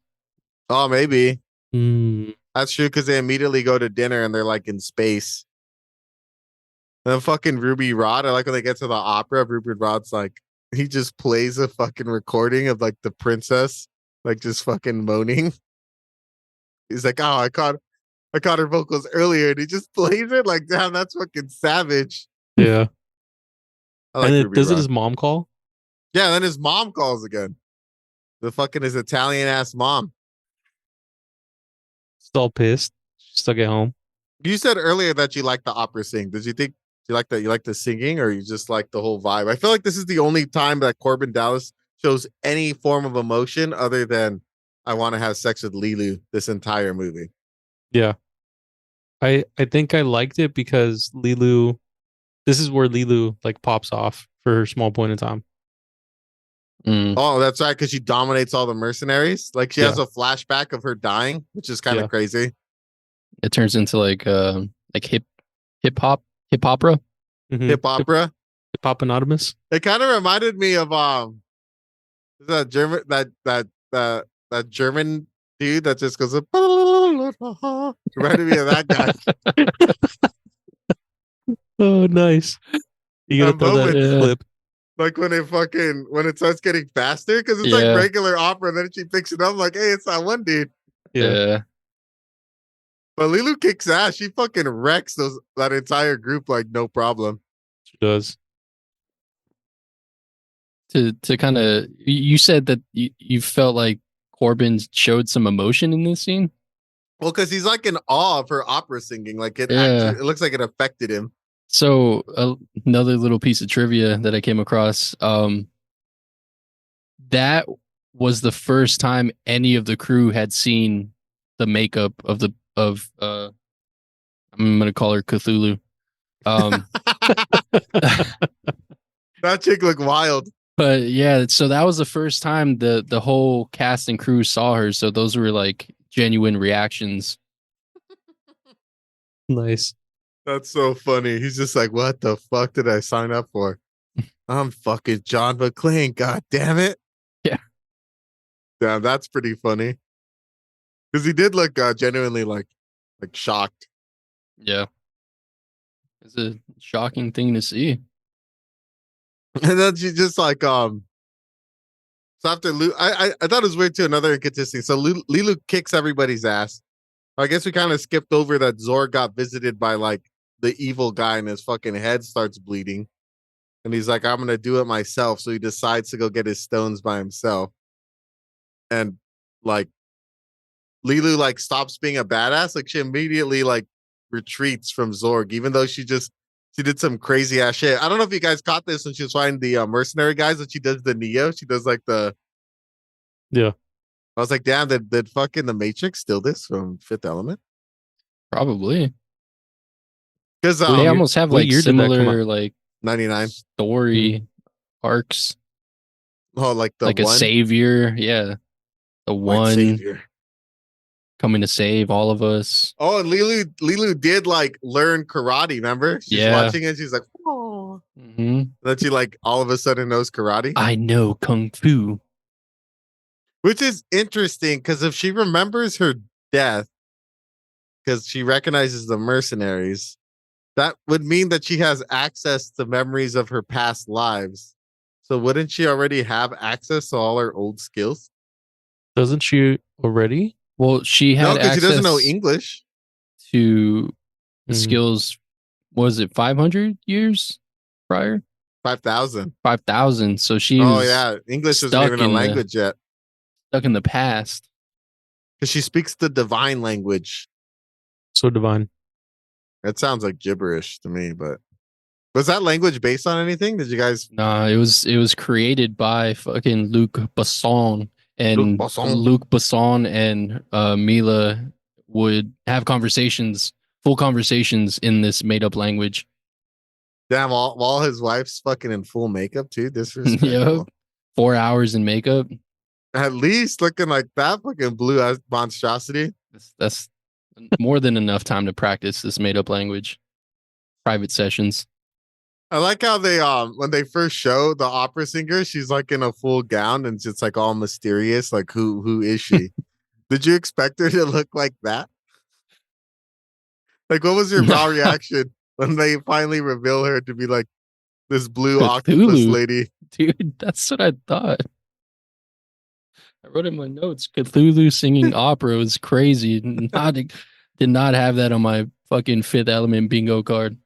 Oh, maybe Hmm. that's true because they immediately go to dinner and they're like in space. And then fucking Ruby Rod, I like when they get to the opera. Ruby Rod's like he just plays a fucking recording of like the princess, like just fucking moaning. He's like, oh, I caught her vocals earlier, and he just plays it like, damn, that's fucking savage. Yeah. I like And Ruby does it Rod. his mom call? Yeah, then his mom calls again. The fucking his Italian ass mom. Still pissed. She's stuck at home. You said earlier that you like the opera sing. Did you think you like that? You like the singing, or you just like the whole vibe? I feel like this is the only time that Corbin Dallas shows any form of emotion other than I want to have sex with Lilu this entire movie. Yeah. I think I liked it because Lilu, this is where Lilu like pops off for her small point in time. Mm. Oh, that's right, because she dominates all the mercenaries. Like she has Yeah. a flashback of her dying, which is kind of Yeah. crazy. It turns into like hip opera. Mhm. Hip opera. Hip hop anonymous. It kind of reminded me of that German that German dude that just goes reminded me of that guy. Oh, nice. You gotta That throw that moment. Yeah. clip. Like when it starts getting faster, because it's Yeah. like regular opera, and then she picks it up like, hey, it's that one dude. Yeah. Yeah. But Lilu kicks ass. She fucking wrecks that entire group like no problem. She does. To kind of, you said that you felt like Corbin showed some emotion in this scene. Well, because he's like in awe of her opera singing. Like it Yeah. actually, it looks like it affected him. So another little piece of trivia that I came across, that was the first time any of the crew had seen the makeup of I'm gonna call her Cthulhu. That chick looked wild. But yeah, so that was the first time the whole cast and crew saw her. So those were like genuine reactions. Nice. That's so funny. He's just like, what the fuck did I sign up for? I'm fucking John McClane. God damn it. Yeah. Damn, that's pretty funny. Because he did look genuinely like shocked. Yeah, it's a shocking thing to see. And then she just like so after I thought it was weird too. Another inconsistency. So Lilu kicks everybody's ass. I guess we kind of skipped over that Zor got visited by like the evil guy and his fucking head starts bleeding. And he's like, I'm gonna do it myself. So he decides to go get his stones by himself. And like Lilu like stops being a badass. Like she immediately like retreats from Zorg, even though she just She did some crazy ass shit. I don't know if you guys caught this when she was fighting the mercenary guys, that she does the Neo. She does like the. Yeah. I was like, damn, did fucking the Matrix steal this from Fifth Element? Probably. Because They almost have what like year did that come similar out? like 99. story arcs, Oh, like the like one a savior. Yeah, the white one savior. coming to save all of us. Oh, and Lilu did like learn karate. Remember? She's Yeah. watching it. She's like, oh. hmm Then she like all of a sudden knows karate, I know kung fu. which is interesting because if she remembers her death, because she recognizes the mercenaries, that would mean that she has access to memories of her past lives. So wouldn't she already have access to all her old skills? Doesn't she already? Well, she No, had because she access doesn't know English. to the Mm. skills. Was it 500 years prior? 5,000. 5,000. So she Oh was yeah, English isn't stuck even a in the- language yet stuck in the past. because she speaks the divine language. So divine. It sounds like gibberish to me, but was that language based on anything? Did you guys? Nah, it was created by fucking Luc Besson, and Luc Besson and Mila would have full conversations in this made up language. Damn, all his wife's fucking in full makeup too. Disrespectful. Yep. 4 hours in makeup. At least looking like that fucking blue ass monstrosity. That's more than enough time to practice this made up language. Private sessions. I like how they when they first show the opera singer, she's like in a full gown and it's like all mysterious. Like who is she? Did you expect her to look like that? Like what was your raw reaction when they finally reveal her to be like this blue octopus Cthulhu. lady? Dude, that's what I thought. I wrote in my notes, Cthulhu singing opera was crazy. Did not have that on my fucking Fifth Element bingo card.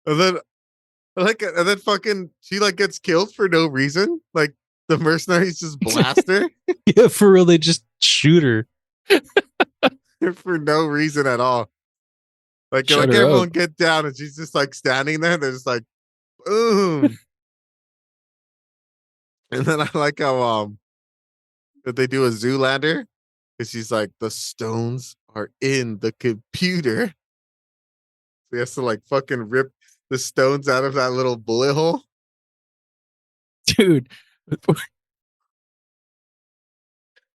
And then fucking she like gets killed for no reason. Like the mercenaries just blast her Yeah, for real. They just shoot her. for no reason at all. Like, Shut like her everyone up. get down, and she's just like standing there. They're just like, boom. And then I like how that they do a Zoolander, because she's like, the stones are in the computer. So he has to like fucking rip the stones out of that little bullet hole. Dude.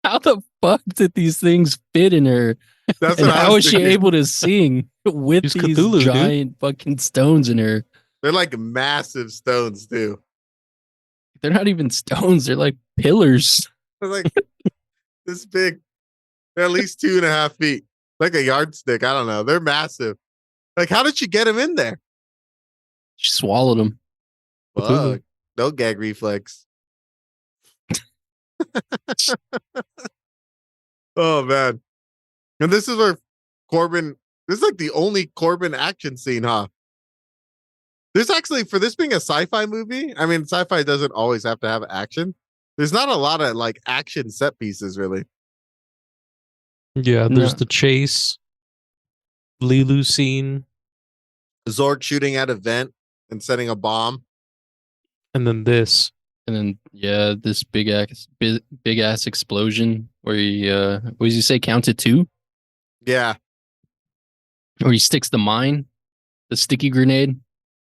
How the fuck did these things fit in her? That's And what I how was is she thinking. able to sing with She's these Cthulhu, dude. giant fucking stones in her? They're like massive stones too. They're not even stones, they're like pillars. They're like this big. They're at least 2.5 feet, like a yardstick. I don't know. They're massive. Like, how did she get him in there? She swallowed them. Cthulhu. Fuck. No gag reflex. Oh man. And this is where Corbin. This is like the only Corbin action scene, huh? There's actually, for this being a sci-fi movie, I mean, sci-fi doesn't always have to have action. There's not a lot of like action set pieces, really. Yeah, there's No. the chase, Lilu scene, Zorg shooting at a vent and setting a bomb. and then this. And then yeah, this big ass explosion where he what does he say, count to 2? Yeah. Or he sticks the mine, the sticky grenade.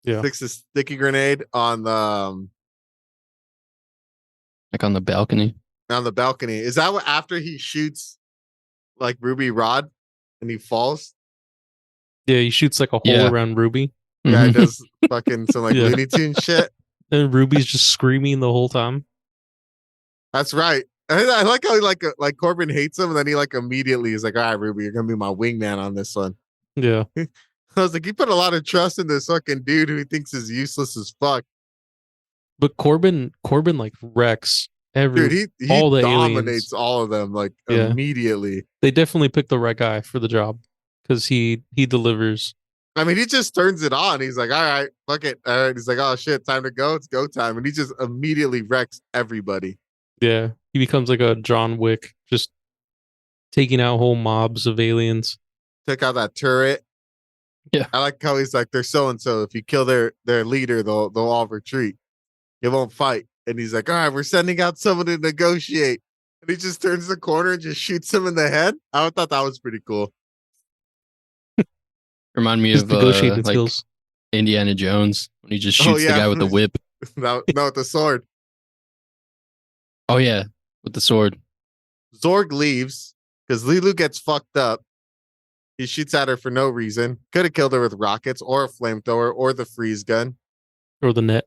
Yeah. Sticks a sticky grenade on the Like on the balcony. balcony. Is that what after he shoots like Ruby Rod and he falls? Yeah, he shoots like a hole Yeah. around Ruby. Yeah, he Mhm. does fucking some like Yeah. Looney Tune shit. And Ruby's just screaming the whole time. That's right. I like how he like Corbin hates him, and then he like immediately is like, "All right, Ruby, you're gonna be my wingman on this one." Yeah. I was like, you put a lot of trust in this fucking dude who he thinks is useless as fuck, But Corbin like wrecks every dude. He all the dominates aliens. all of them like Yeah. immediately. They definitely picked the right guy for the job because he delivers. I mean, he just turns it on. He's like, "All right, fuck it." All right, he's like, "Oh shit, time to go. It's go time," and he just immediately wrecks everybody. Yeah, he becomes like a John Wick, just taking out whole mobs of aliens. Took out that turret. Yeah. I like how he's like, they're so and so. If you kill their leader, they'll all retreat. They won't fight. And he's like, all right, we're sending out someone to negotiate. And he just turns the corner and just shoots him in the head. I thought that was pretty cool. Remind me His of negotiating like skills. Indiana Jones when he just shoots the guy with the whip. No, with the sword. Oh yeah, with the sword. Zorg leaves because Lilu gets fucked up. He shoots at her for no reason. Could have killed her with rockets or a flamethrower or the freeze gun. Or the net.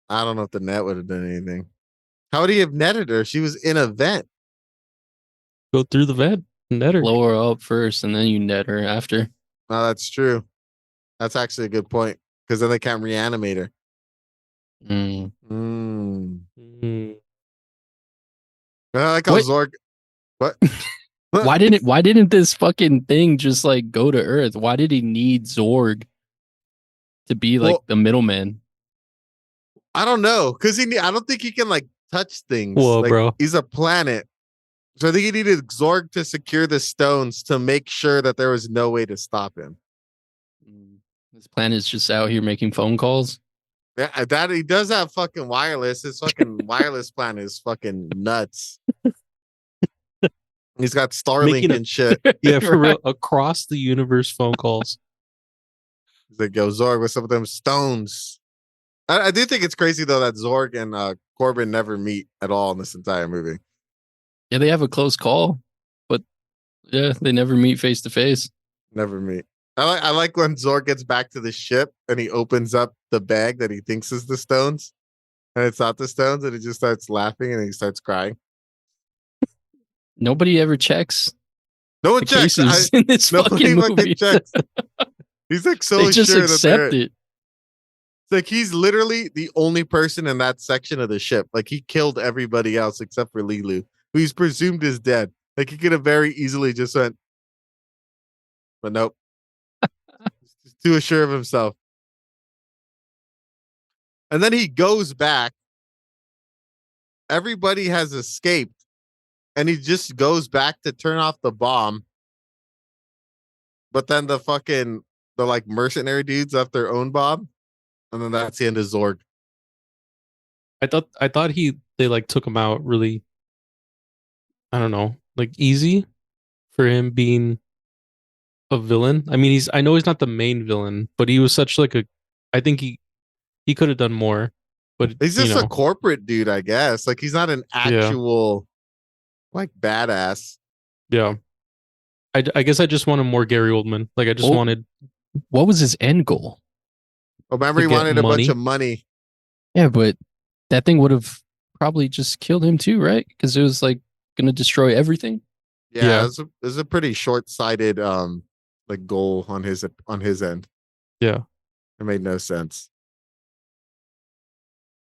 I don't know if the net would have done anything. How would he have netted her? She was in a vent. Go through the vent. Net her. Blow her up first, and then you net her after. No, that's true. That's actually a good point because then they can't reanimate her. Mm. I like how What? Zorg. What? Why didn't this fucking thing just like go to Earth? Why did he need Zorg to be like Well, the middleman? I don't know because I don't think he can like touch things. Whoa, like, bro. He's a planet, so I think he needed Zorg to secure the stones to make sure that there was no way to stop him. This planet's just out here making phone calls. Yeah, that he does have fucking wireless. His fucking wireless plan is fucking nuts. He's got Starlink and shit. Yeah, for real. Across the universe phone calls. He's like, yo, Zorg, what's up with them stones? I do think it's crazy though that Zorg and Corbin never meet at all in this entire movie. Yeah, they have a close call, but yeah, they never meet face to face. Never meet. I like when Zorg gets back to the ship and he opens up the bag that he thinks is the stones, and it's not the stones, and he just starts laughing and he starts crying. Nobody ever checks No one the checks. cases in this Nobody fucking movie. checks. He's like so They just sure that they're. accept it. It's like he's literally the only person in that section of the ship. Like he killed everybody else except for Lilu, who he's presumed is dead. Like he could have very easily just went, but nope. He's too assured of himself. And then he goes back. Everybody has escaped. And he just goes back to turn off the bomb. But then the like mercenary dudes left their own bomb. And then that's the end of Zorg. I thought they like took him out really, I don't know, like easy for him being a villain. I mean, I know he's not the main villain, but he was such like I think he could have done more. But He's just a corporate dude, I guess. Like he's not an actual like badass. Yeah. I guess I just wanted more Gary Oldman. Like I just wanted. What was his end goal? Oh, remember he wanted a bunch of money. Yeah, but that thing would have probably just killed him too, right? Because it was like going to destroy everything. Yeah. It was a pretty short-sighted like goal on his end. Yeah. It made no sense.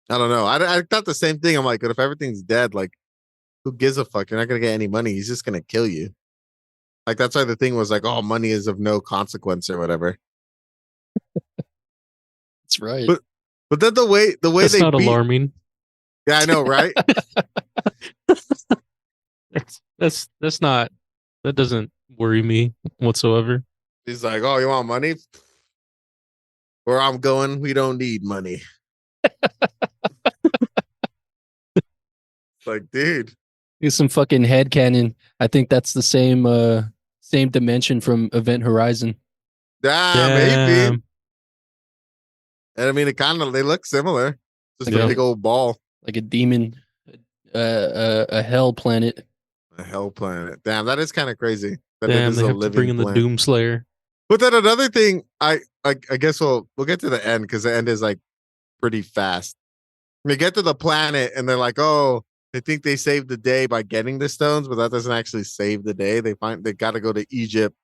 I don't know. I thought the same thing. I'm like, but if everything's dead, like, who gives a fuck? You're not gonna get any money. He's just gonna kill you. Like that's why the thing was like, oh, money is of no consequence or whatever. That's right. But then the way That's not alarming. Yeah, I know, right? That's not. That doesn't worry me whatsoever. He's like, oh, you want money? Where I'm going, we don't need money. Like, dude. Here's some fucking headcanon. I think that's the same dimension from Event Horizon. Maybe. And I mean, they look similar. Just a big old ball. Like a demon, a hell planet. A hell planet. Damn, that is kind of crazy. That Damn, they have to bring in the Doomslayer. But then another thing, I guess we'll get to the end because the end is like pretty fast. We get to the planet and they're like, oh, they think they saved the day by getting the stones, but that doesn't actually save the day. They got to go to Egypt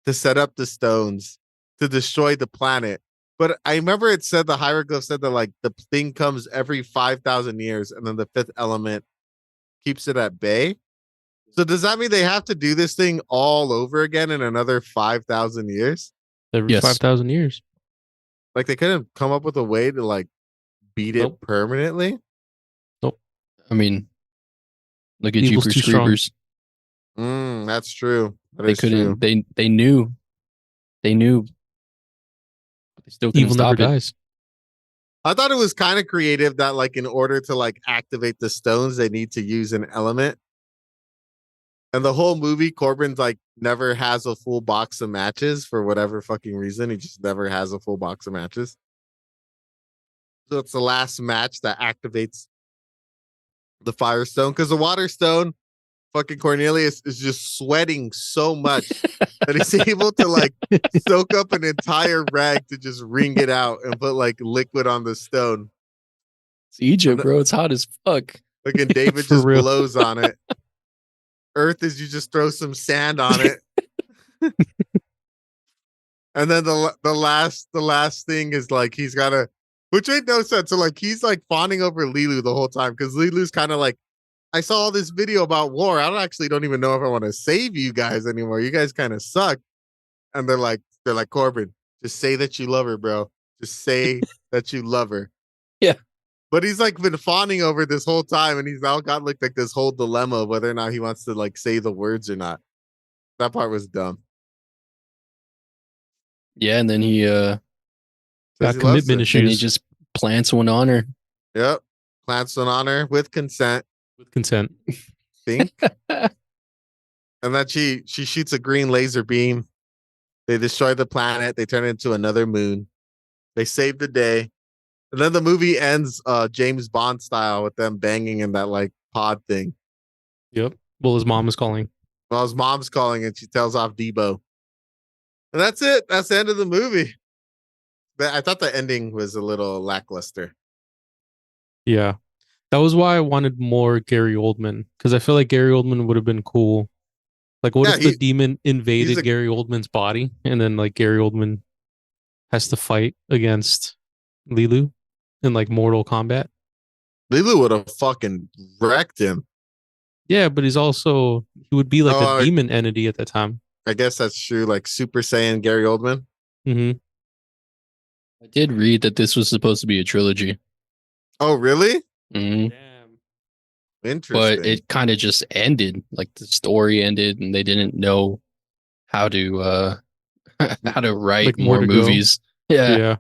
to set up the stones to destroy the planet. But I remember it said the hieroglyph said that like the thing comes every 5,000 years, and then the fifth element keeps it at bay. So does that mean they have to do this thing all over again in another 5,000 years? Every 5,000 years. Like they couldn't come up with a way to like beat it permanently. Nope. I mean, look at Jeepers Creepers. That's true. They couldn't. True. They knew Still couldn't Evil never stop it. dies. I thought it was kind of creative that like in order to like activate the stones, they need to use an element. And the whole movie, Corbin's like never has a full box of matches for whatever fucking reason. He just never has a full box of matches. So it's the last match that activates the Firestone because the Water Stone, fucking Cornelius is just sweating so much that he's able to like soak up an entire rag to just wring it out and put like liquid on the stone. It's Egypt, bro. It's hot as fuck. Fucking David For just real. blows on it. Earth is you just throw some sand on it. And then the last thing is like he's gotta, which made no sense. So like he's like fawning over Lilu the whole time because Lilu's kind of like, I saw this video about war. I don't even know if I want to save you guys anymore. You guys kind of suck. And they're like Corbin, just say that you love her, bro. Just say that you love her. Yeah. But he's like been fawning over this whole time, and he's now got like this whole dilemma of whether or not he wants to like say the words or not. That part was dumb. Yeah, and then he Says Got he loves commitment her. issues. and he just plants one on her. Yep. Plants an honor with consent. With consent. Think. And then she shoots a green laser beam. They destroy the planet. They turn it into another moon. They save the day. And then the movie ends James Bond style with them banging in that like pod thing. Yep. Well, his mom is calling. Well, his mom's calling and she tells off Debo. And that's it. That's the end of the movie. But I thought the ending was a little lackluster. Yeah. That was why I wanted more Gary Oldman. Because I feel like Gary Oldman would have been cool. Like, what Yeah, if the demon invaded Gary Oldman's body and then like Gary Oldman has to fight against Lilu in like Mortal Kombat? Lilu would have fucking wrecked him. Yeah, but he would be like a demon entity at that time. I guess that's true. Like Super Saiyan Gary Oldman. Mm-hmm. I did read that this was supposed to be a trilogy. Oh, really? Mhm. Damn. Interesting. But it kind of just ended. Like the story ended, and they didn't know how to how to write Like, more more to go. movies. Yeah. Yeah.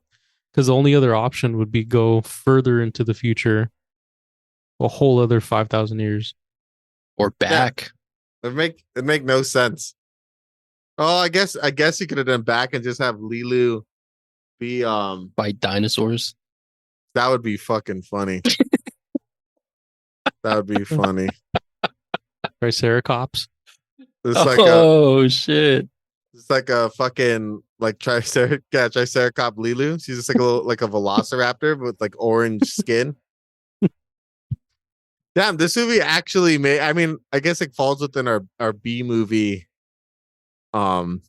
Because the only other option would be go further into the future, a whole other 5,000 years. Or back. It make no sense. Oh, I guess you could have done back and just have Lilu be By dinosaurs. that would be fucking funny. That would be funny. Triceratops. Shit. It's like a fucking like Triceracop Lilu. She's just like a little, like a velociraptor with like orange skin. Damn, this movie actually made. I mean, I guess it falls within our B movie. Because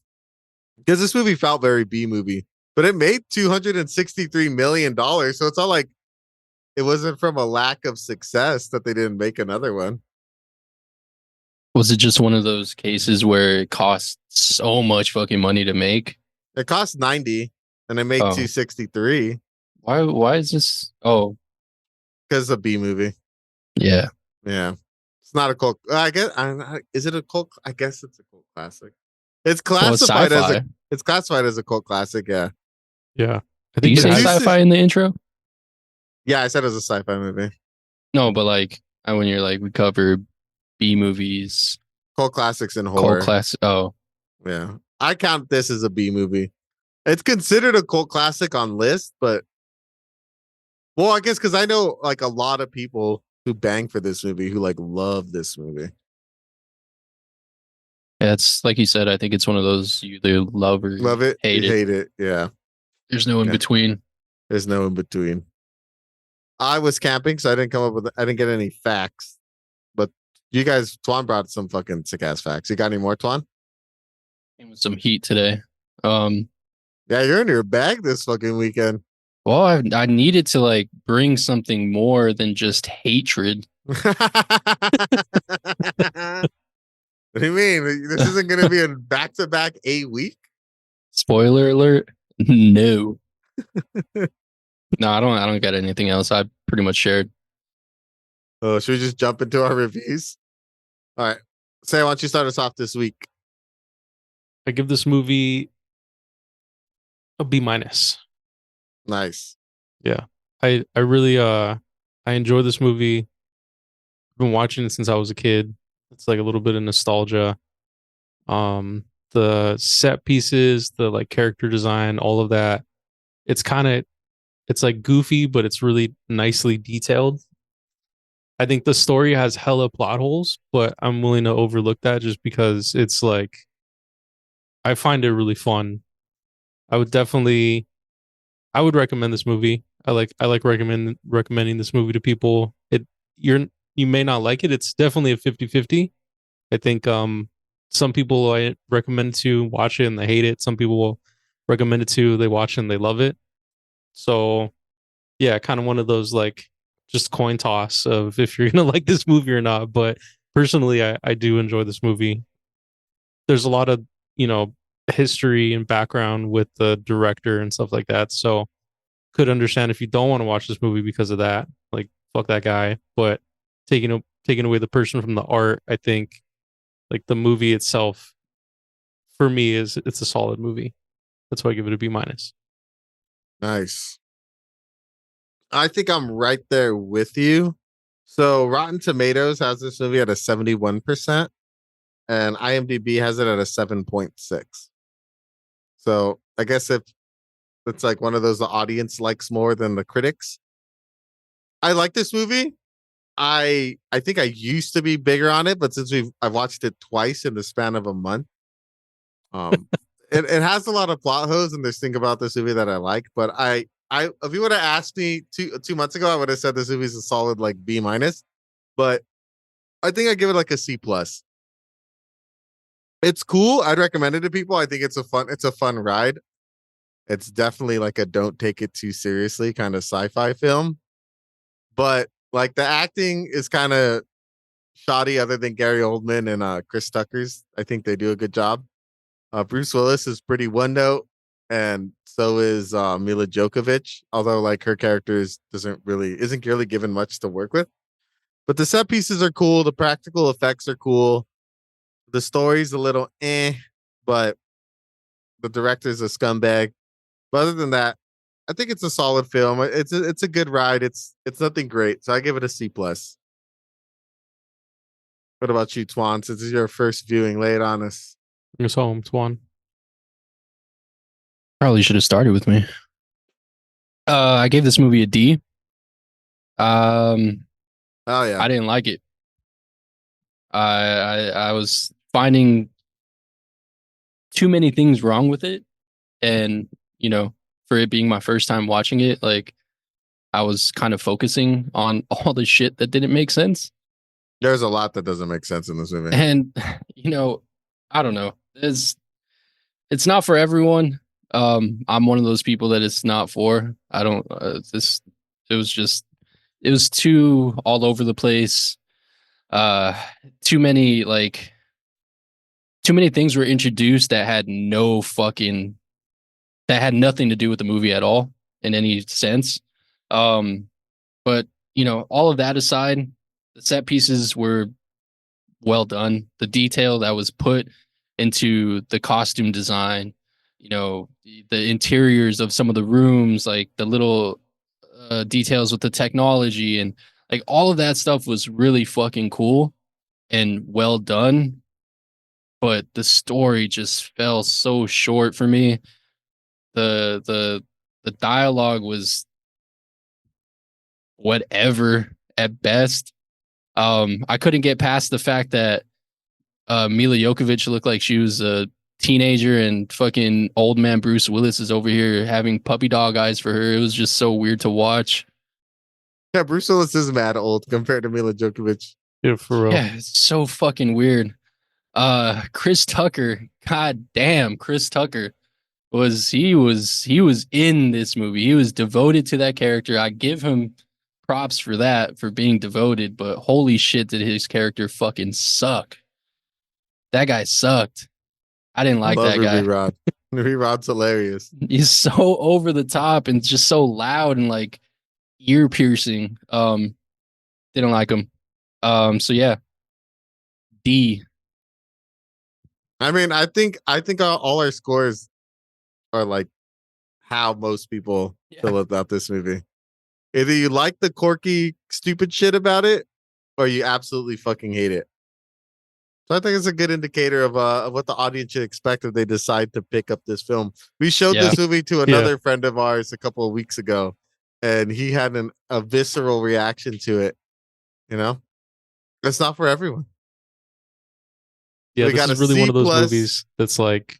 this movie felt very B movie, but it made $263 million. So it's not like it wasn't from a lack of success that they didn't make another one. Was it just one of those cases where it cost so much fucking money to make? It cost 90 and it made Oh. 263 Why is this? Oh, because it's a B movie. yeah. Yeah. It's not a cult. I guess is it a cult? I guess it's a cult classic. It's classified sci-fi. it's classified as a cult classic, yeah. Yeah. I Did you it say has- sci-fi in the intro? Yeah, I said it was a sci-fi movie. No, but like when you're like we cover B movies, Cult classics and horror. cult class. Oh, Yeah. I count this as a B movie. It's considered a cult classic on list, but well, I guess because I know like a lot of people who bang for this movie who like love this movie. yeah, it's like you said. I think it's one of those you either love or Love it, hate you it. hate it. Yeah. There's no in Yeah. between. There's no in between. I was camping, so I didn't get any facts. But you guys, Twan brought some fucking sick ass facts. You got any more, Twan? Came with some heat today. Yeah, you're in your bag this fucking weekend. Well, I needed to like bring something more than just hatred. What do you mean? This isn't going to be a back-to-back 8 week? Spoiler alert. No. No, I don't got anything else. I pretty much shared. Oh, should we just jump into our reviews? All right. Say, why don't you start us off this week? I give this movie a B minus. Nice. Yeah. I really I enjoy this movie. I've been watching it since I was a kid. It's like a little bit of nostalgia. The set pieces, the like character design, all of that. It's kind of it's like goofy, but it's really nicely detailed. I think the story has hella plot holes, but I'm willing to overlook that just because it's like I find it really fun. I would definitely I would recommend this movie. I like recommending this movie to people. You may not like it. It's definitely a 50-50. I think some people I recommend to watch it and they hate it. Some people will recommend it to they watch it and they love it. So yeah, kind of one of those like just coin toss of if you're gonna like this movie or not. But personally, I do enjoy this movie. There's a lot of you know history and background with the director and stuff like that. So could understand if you don't want to watch this movie because of that. Like fuck that guy. But taking away the person from the art, I think like the movie itself for me is it's a solid movie. That's why I give it a B minus. Nice. I think I'm right there with you. So Rotten Tomatoes has this movie at a 71%, and IMDb has it at a 7.6. So I guess if it's like one of those the audience likes more than the critics. I like this movie. I think I used to be bigger on it, but since I've watched it twice in the span of a month, um, it has a lot of plot holes, and there's things about this movie that I like. But I if you would have asked me 2 months ago, I would have said this movie is a solid like B minus. But I think I give it like a C plus. It's cool. I'd recommend it to people. I think it's a fun ride. It's definitely like a don't take it too seriously kind of sci-fi film. But like the acting is kind of shoddy other than Gary Oldman and Chris Tucker's. I think they do a good job. Bruce Willis is pretty one note, and so is Mila Jovovich, although like her character isn't really given much to work with. But the set pieces are cool, the practical effects are cool. The story's a little but the director's a scumbag. But other than that, I think it's a solid film. It's a good ride. It's nothing great. So I give it a C plus. What about you, Twan? Since it's your first viewing, lay it on us. It's home, Twan. Probably should have started with me. I gave this movie a D. Oh yeah. I didn't like it. I was finding too many things wrong with it, and for it being my first time watching it, like I was kind of focusing on all the shit that didn't make sense. There's a lot that doesn't make sense in this movie. And I don't know. It's not for everyone. I'm one of those people that it's not for. I don't. It was too all over the place. Uh, too many things were introduced that had nothing to do with the movie at all in any sense. But all of that aside, the set pieces were well done. The detail that was put into the costume design, the interiors of some of the rooms, like the little details with the technology and like all of that stuff was really fucking cool and well done. But the story just fell so short for me. The dialogue was whatever at best. I couldn't get past the fact that Mila Jovovich looked like she was a teenager and fucking old man Bruce Willis is over here having puppy dog eyes for her. It was just so weird to watch. Yeah, Bruce Willis is mad old compared to Mila Jovovich. Yeah, for real. Yeah, it's so fucking weird. Chris Tucker, god damn, Chris Tucker was in this movie. He was devoted to that character. I give him props for that, for being devoted, but holy shit did his character fucking suck. That guy sucked. I didn't like that guy. Rod. Ruby Rod's hilarious. He's so over the top and just so loud and like ear piercing. Didn't like him. So yeah. D. I mean, I think all our scores are like how most people Yeah. feel about this movie. Either you like the quirky, stupid shit about it, or you absolutely fucking hate it. So I think it's a good indicator of what the audience should expect if they decide to pick up this film. We showed Yeah. this movie to another friend of ours a couple of weeks ago, and he had a visceral reaction to it. You know, it's not for everyone. Yeah, We this got is a really one of those C+. movies that's like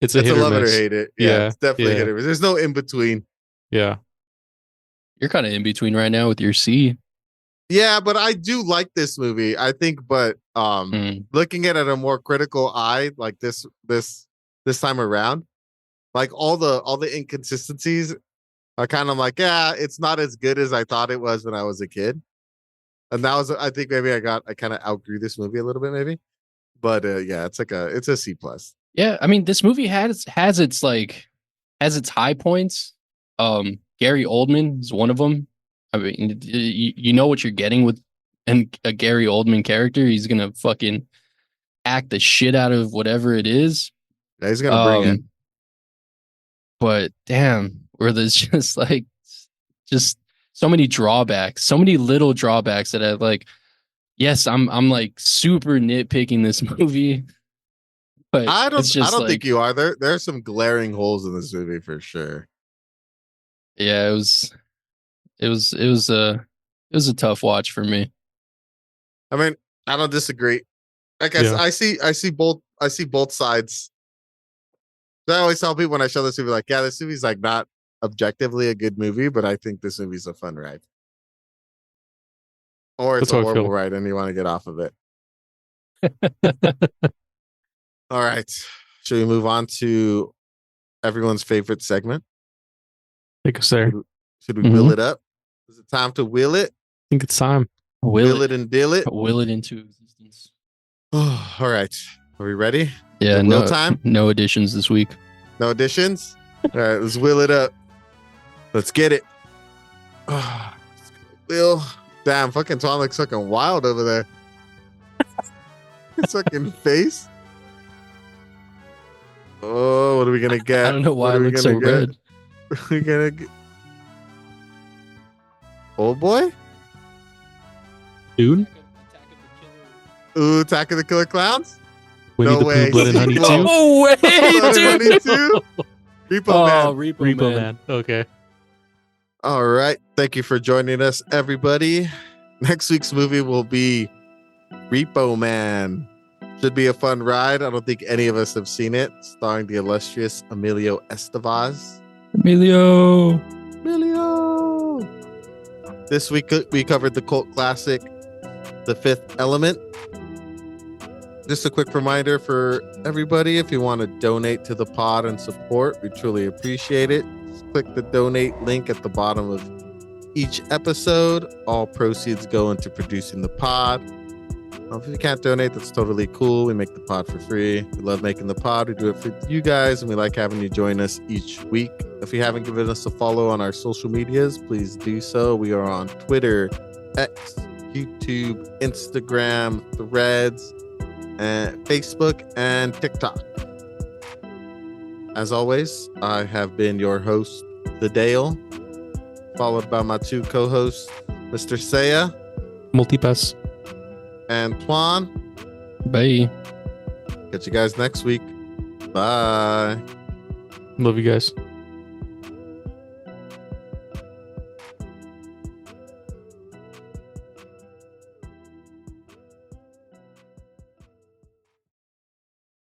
it's a It's a hit or love it or miss. hate it. Yeah, Yeah, it's definitely yeah. hit or miss. There's no in between. Yeah. You're kind of in between right now with your C. Yeah, but I do like this movie. I think, but looking at it at a more critical eye, like this time around, like all the inconsistencies are kind of like, yeah, it's not as good as I thought it was when I was a kid. And that was, I think maybe I kind of outgrew this movie a little bit, maybe. But yeah, it's a C plus. Yeah, I mean, this movie has its high points. Gary Oldman is one of them. I mean, you know what you're getting with a Gary Oldman character. He's gonna fucking act the shit out of whatever it is. Yeah, he's gonna bring it. But damn, where there's just so many drawbacks, so many little drawbacks that I like. Yes, I'm like super nitpicking this movie. But I it's just don't like, think you are. There are some glaring holes in this movie for sure. yeah, it was a tough watch for me. I mean, I don't disagree. Like I see both sides. I always tell people when I show this movie, like, yeah, this movie's like not objectively a good movie, but I think this movie's a fun ride. Or it's That's a how I horrible feel. ride and you want to get off of it. All right. Should we move on to everyone's favorite segment? Take us there. Should we wheel it up? Is it time to wheel it? I think it's time. Will it and deal it? Will it into existence. All right. Are we ready? Yeah, Will time? No additions this week. No additions? All right, let's wheel it up. Let's get it. Will. Damn, fucking Twan looks fucking wild over there. His fucking face. Oh, what are we gonna get? I don't know why it looks so red. We're gonna get Old Boy? Dude? Ooh, Attack of the Killer Clowns? Winnie No the way. Pooh, Blood and Honey Sequel. 2? No way, Blood and Honey dude. 2? Repo Oh, Man. Repo Man. Okay. All right. Thank you for joining us, everybody. Next week's movie will be Repo Man. Should be a fun ride. I don't think any of us have seen it. Starring the illustrious Emilio Estevez. Emilio. This week we covered the cult classic, The Fifth Element. Just a quick reminder for everybody, if you want to donate to the pod and support, we truly appreciate it. Just click the donate link at the bottom of each episode. All proceeds go into producing the pod. If you can't donate, that's totally cool. We make the pod for free. We love making the pod. We do it for you guys, and we like having you join us each week. If you haven't given us a follow on our social medias, please do so. We are on Twitter, X, YouTube, Instagram, Threads, and Facebook, and TikTok. As always, I have been your host, The Dale, followed by my two co-hosts, Mr. Cea Multipass. and Twan. Bye. Catch you guys next week. Bye. Love you guys.